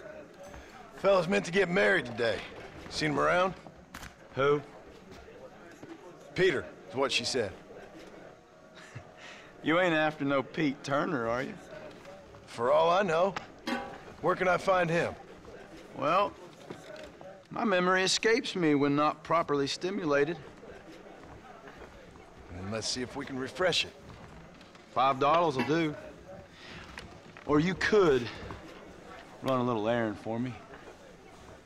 Fella's meant to get married today. Seen him around? Who? Peter, is what she said. You ain't after no Pete Turner, are you? For all I know. Where can I find him? Well, my memory escapes me when not properly stimulated. And let's see if we can refresh it. $5 will do. Or you could run a little errand for me.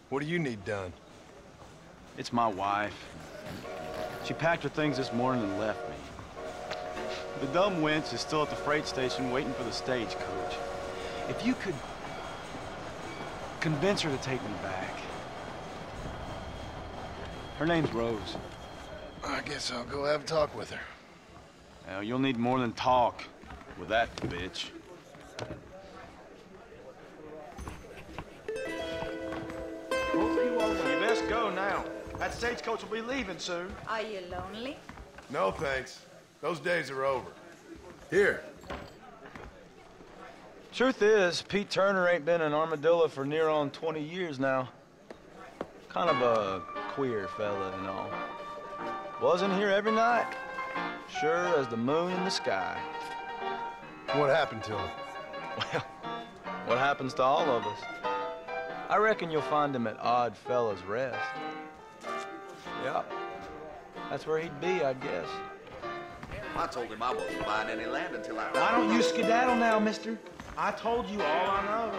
What do you need done? It's my wife. She packed her things this morning and left me. The dumb wench is still at the freight station waiting for the stagecoach. If you could convince her to take me back. Her name's Rose. I guess I'll go have a talk with her. Well, you'll need more than talk with that bitch. You best go now. That stagecoach will be leaving soon. Are you lonely? No, thanks. Those days are over. Here. Truth is, Pete Turner ain't been in Armadillo for near on 20 years now. Kind of a queer fella and all. Wasn't here every night. Sure as the moon in the sky. What happened to him? Well, what happens to all of us? I reckon you'll find him at Odd Fella's Rest. Yeah, that's where he'd be, I guess. I told him I wasn't buying any land until I... Why don't you skedaddle now, mister? I told you all I know.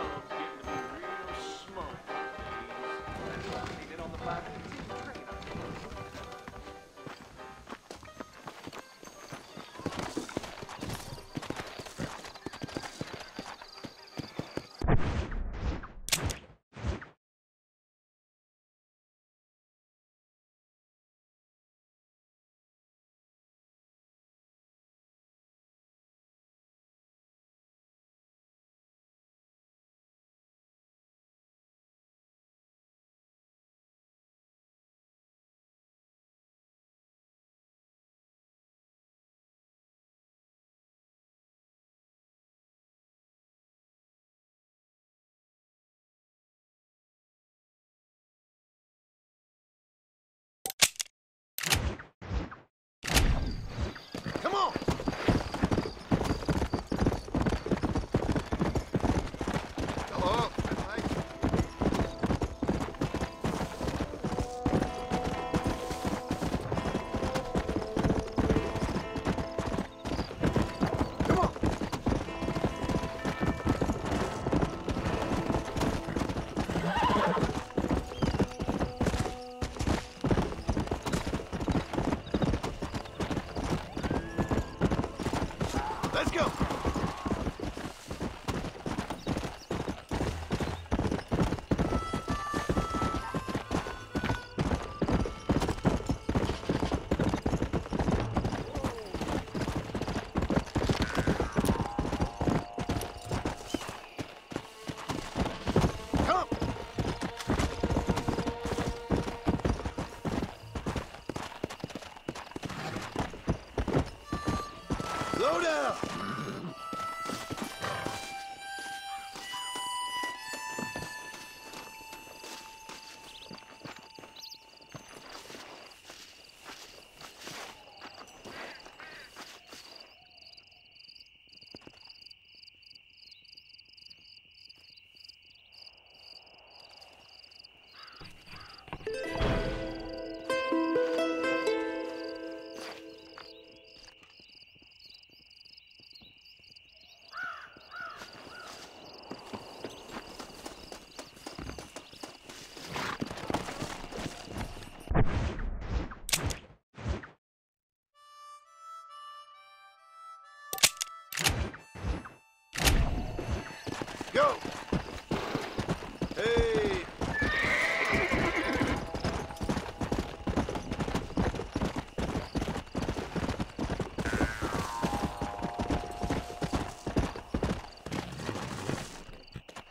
Let's go. Slow down! Go! Hey!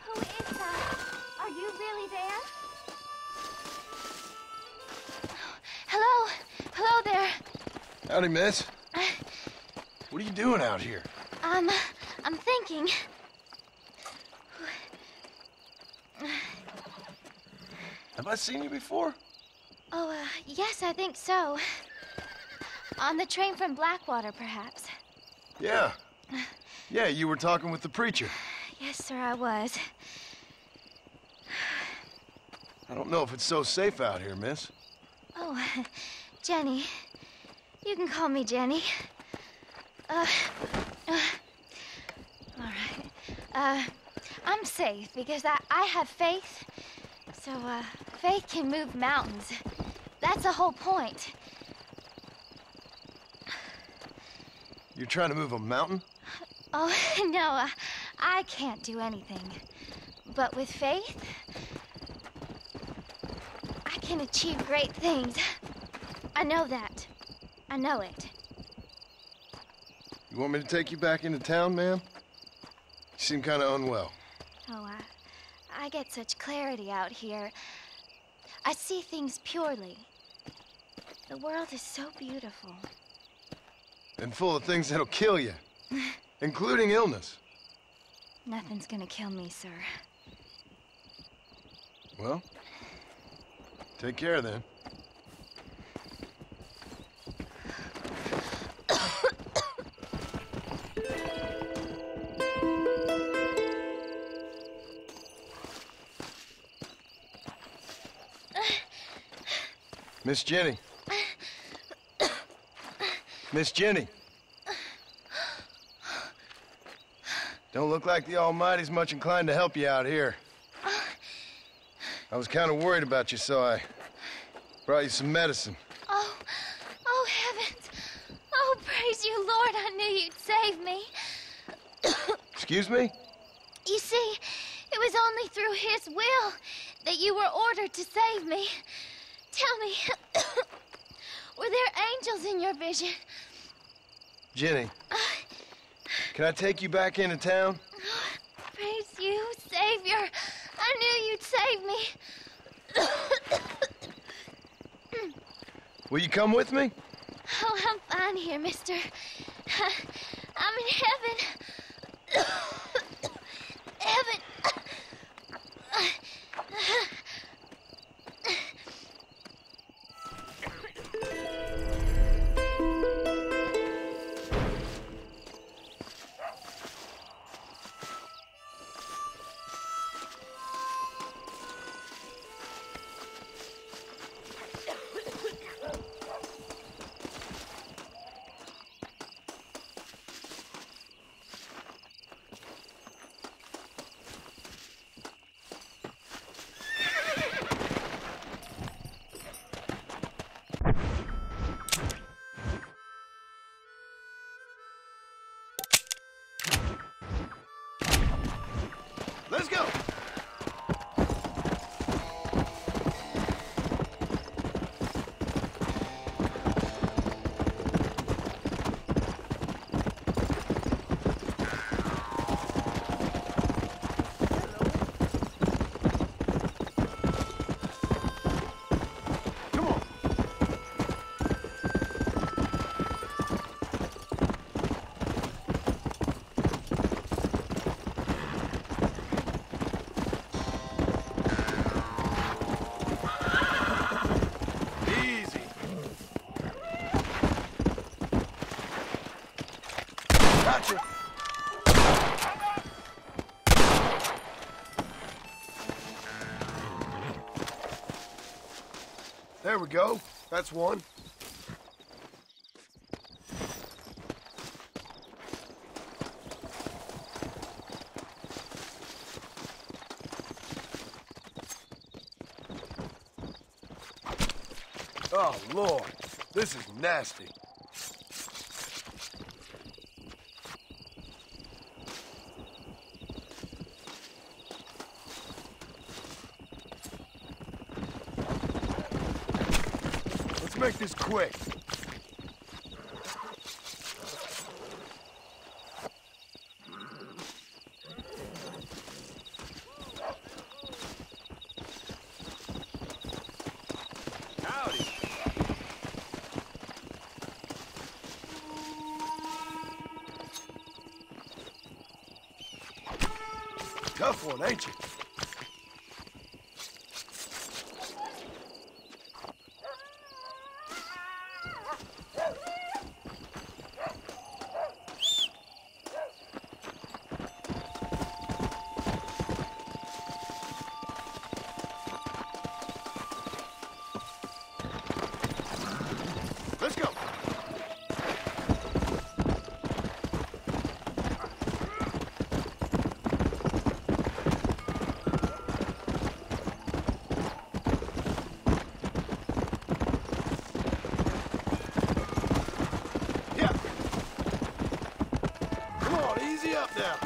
Who is that? Are you really there? Hello? Hello there. Howdy, miss. What are you doing out here? I'm thinking. Have I seen you before? Oh, yes, I think so. On the train from Blackwater, perhaps. Yeah. Yeah, you were talking with the preacher. Yes, sir, I was. I don't know if it's so safe out here, miss. Oh, Jenny. You can call me Jenny. All right. I'm safe because I have faith. So, faith can move mountains. That's the whole point. You're trying to move a mountain? Oh, no, I can't do anything. But with faith, I can achieve great things. I know that. I know it. You want me to take you back into town, ma'am? You seem kind of unwell. Oh, I get such clarity out here. I see things purely. The world is so beautiful. And full of things that'll kill you, including illness. Nothing's gonna kill me, sir. Well, take care then. Miss Jenny. Miss Jenny. Don't look like the Almighty's much inclined to help you out here. I was kind of worried about you, so I brought you some medicine. Oh, heavens. Oh, praise you, Lord. I knew you'd save me. Excuse me? You see, it was only through his will that you were ordered to save me. Tell me, were there angels in your vision? Jenny, can I take you back into town? Praise you, Savior. I knew you'd save me. Will you come with me? Oh, I'm fine here, mister. I'm in heaven. Heaven. Let's go! Gotcha. There we go. That's one. Oh, Lord. This is nasty. Make this quick. Howdy. Tough one, ain't you? Let's go. Yeah. Come on, easy up now.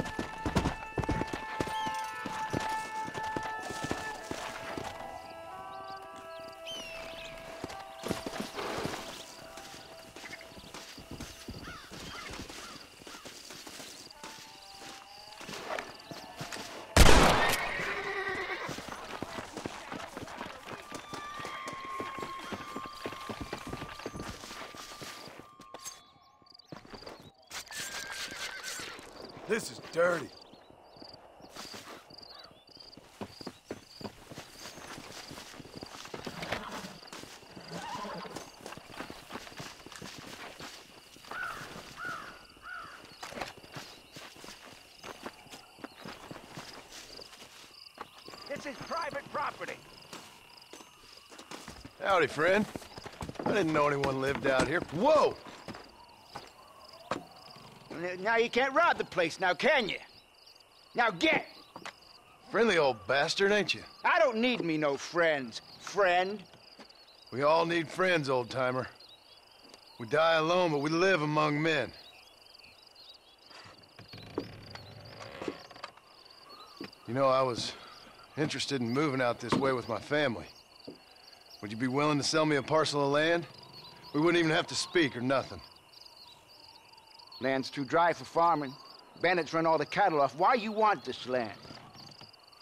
This is dirty. This is private property. Howdy, friend. I didn't know anyone lived out here. Whoa! Now you can't rob the place now, can you? Now get! Friendly old bastard, ain't you? I don't need me no friends, friend. We all need friends, old-timer. We die alone, but we live among men. You know, I was interested in moving out this way with my family. Would you be willing to sell me a parcel of land? We wouldn't even have to speak or nothing. Land's too dry for farming. Bandits run all the cattle off. Why you want this land?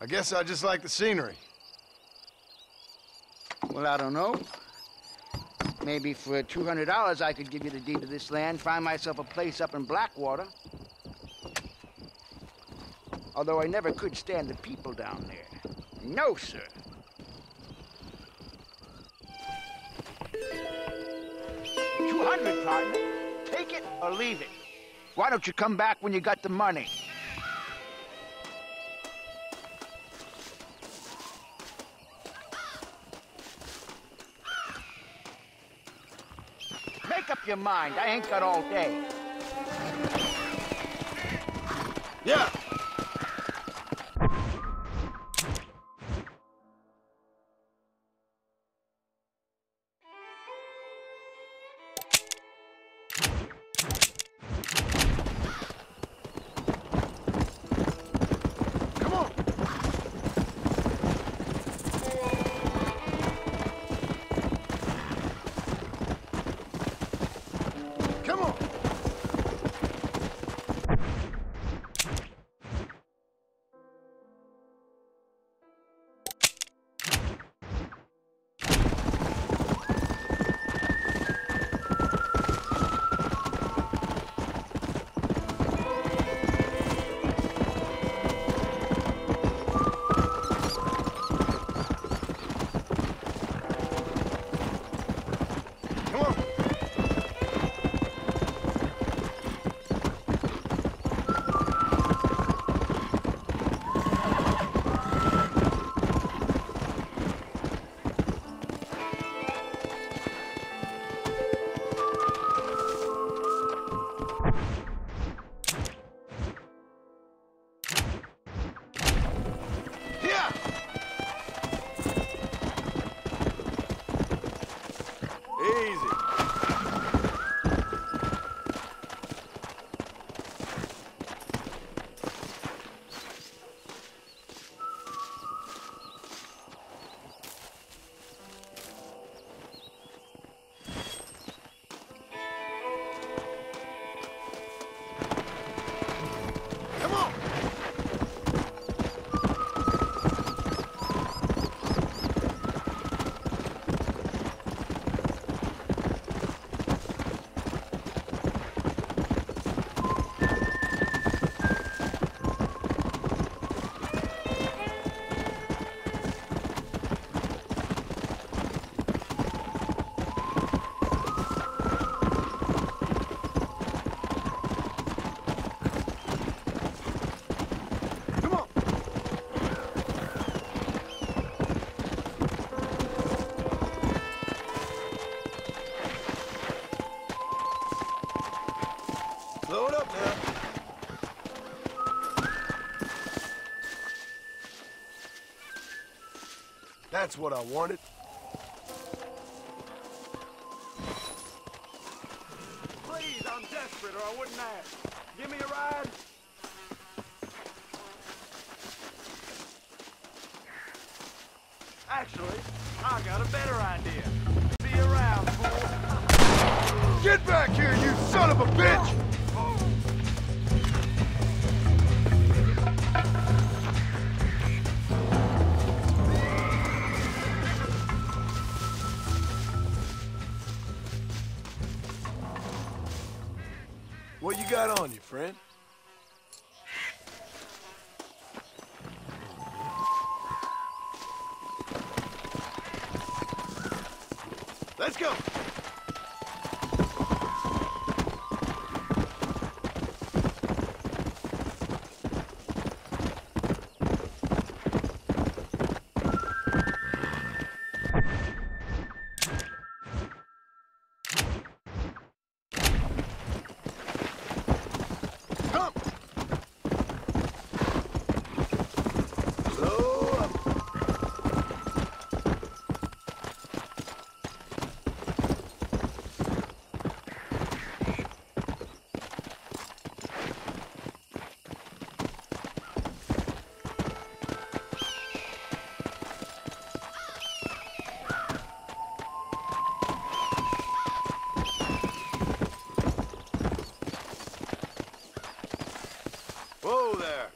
I guess I just like the scenery. Well, I don't know. Maybe for $200 I could give you the deed to this land, find myself a place up in Blackwater. Although I never could stand the people down there. No, sir. $200, partner. Take it or leave it. Why don't you come back when you got the money? Make up your mind. I ain't got all day. Yeah. That's what I wanted. Please, I'm desperate or I wouldn't ask. Give me a ride. Actually, I got a better idea. See you around, fool. Get back here, you son of a bitch! What you got on you, friend? Let's go! Whoa there!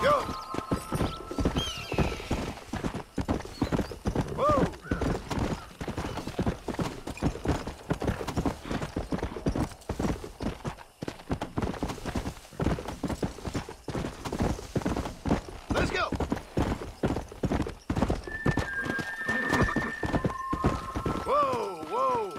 Go! Whoa! Let's go! Whoa, whoa!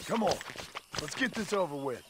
Come on, let's get this over with.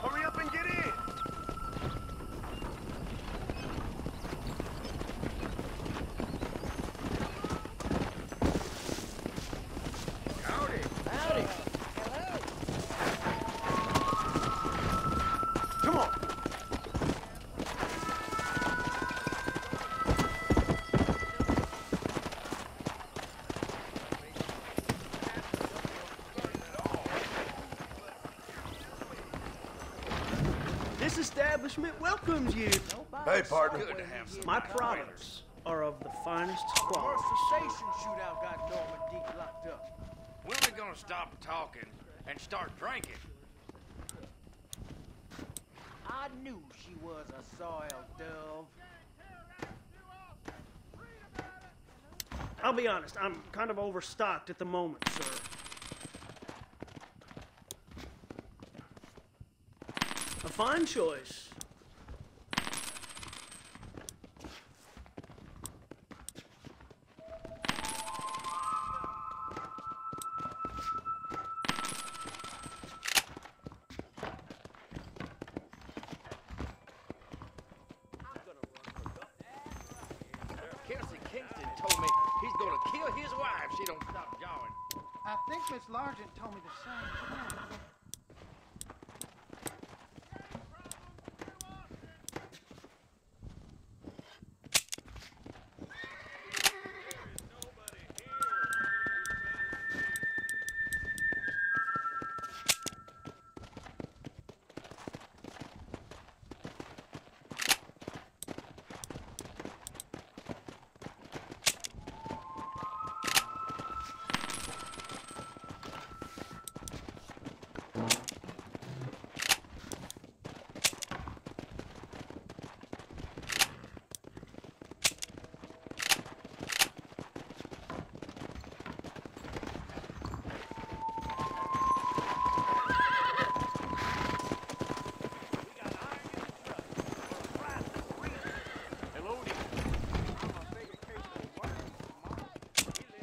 Hurry up and get in! Howdy! Howdy! Hello! Come on! This establishment welcomes you. Hey, partner. Good to have some. My products are of the finest quality. Station shootout got Norman Deke locked up. When are we gonna stop talking and start drinking? I knew she was a soiled dove. I'll be honest, I'm kind of overstocked at the moment, sir. A fine choice. gonna kill his wife if she don't stop jawing. I think Miss Largent told me the same thing.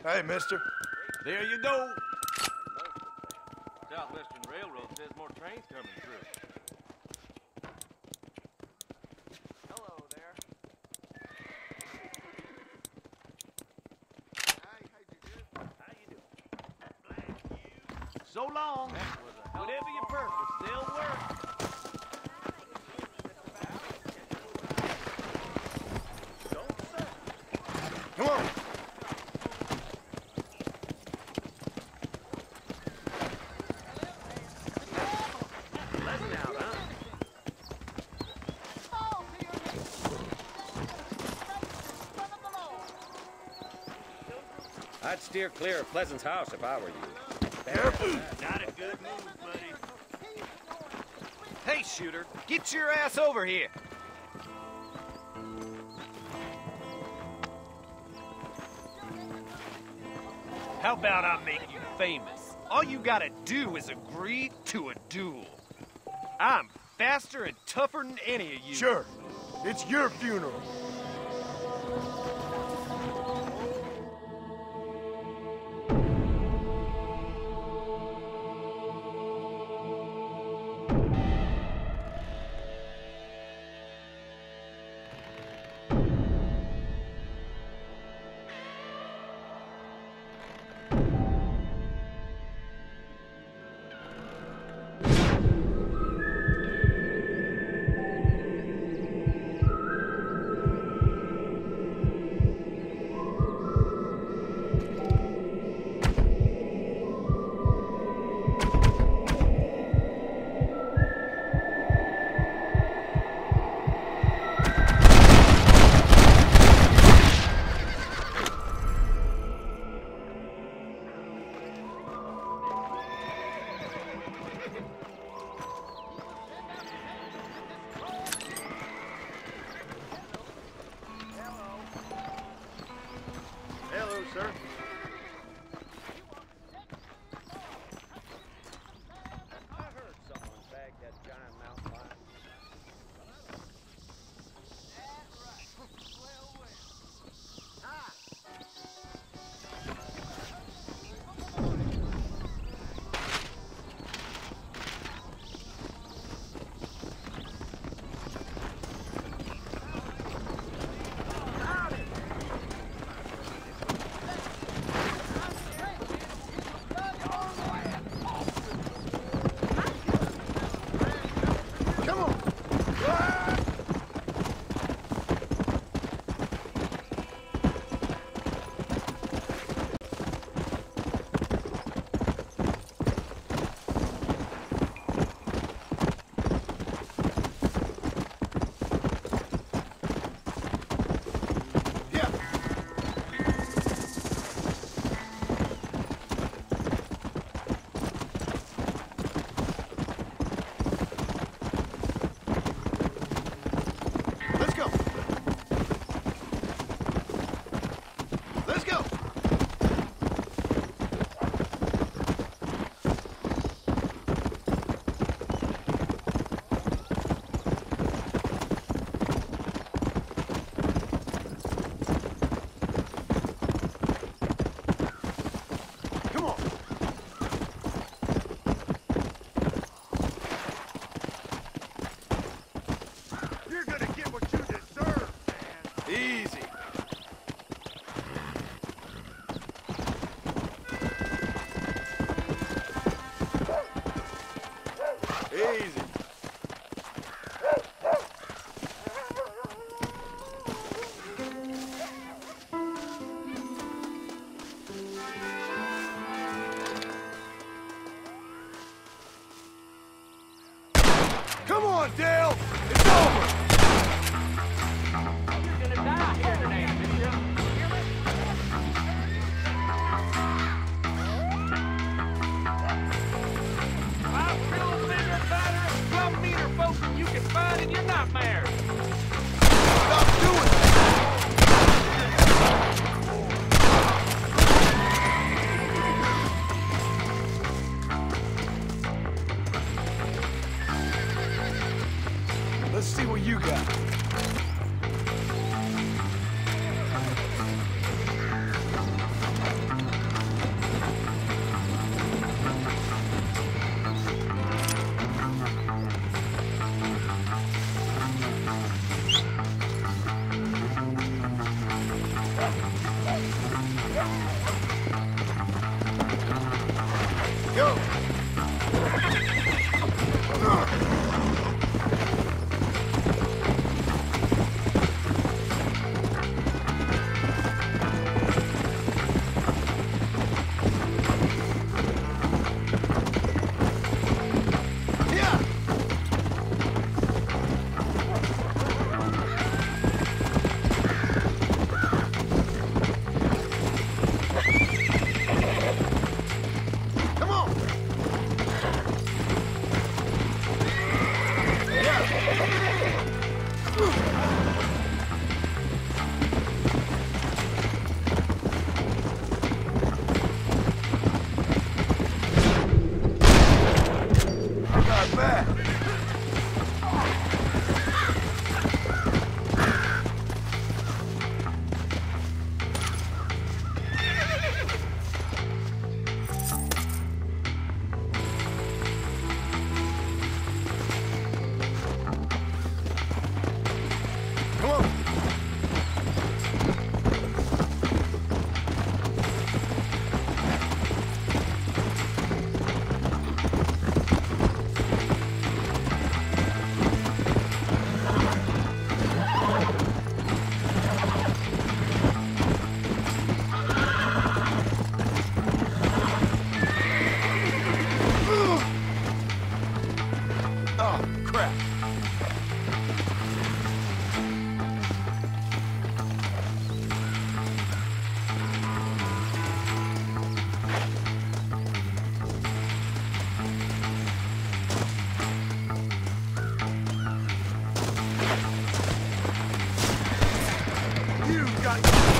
Hey, mister. There you go. Southwestern Railroad says more trains coming through. Hello there. How you doing? So long. Whatever your purpose, they'll work. Come on. I'd steer clear of Pleasant's house if I were you. Careful. Not a good move, buddy. Hey, shooter, get your ass over here. How about I make you famous? All you gotta do is agree to a duel. I'm faster and tougher than any of you. Sure. It's your funeral. Hello, sir. I heard someone bagged that giant mountain lion. on, Dale! It's over! You're gonna die here today, Bishop. I'll kill bigger, fatter, and some meaner folks than you can find in your nightmares. Stop doing that! Let's see what you got. Go!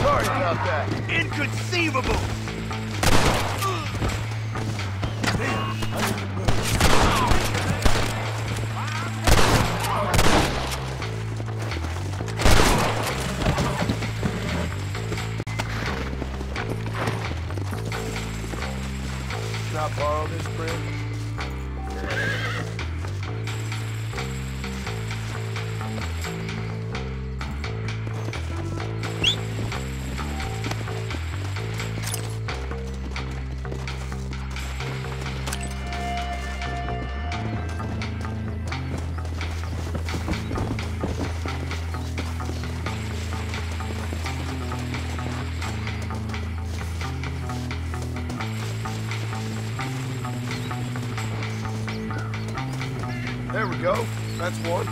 Sorry about that. Inconceivable! Can I borrow this, friend? There we go. That's one.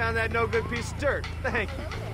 found that no-good piece of dirt. Thank you.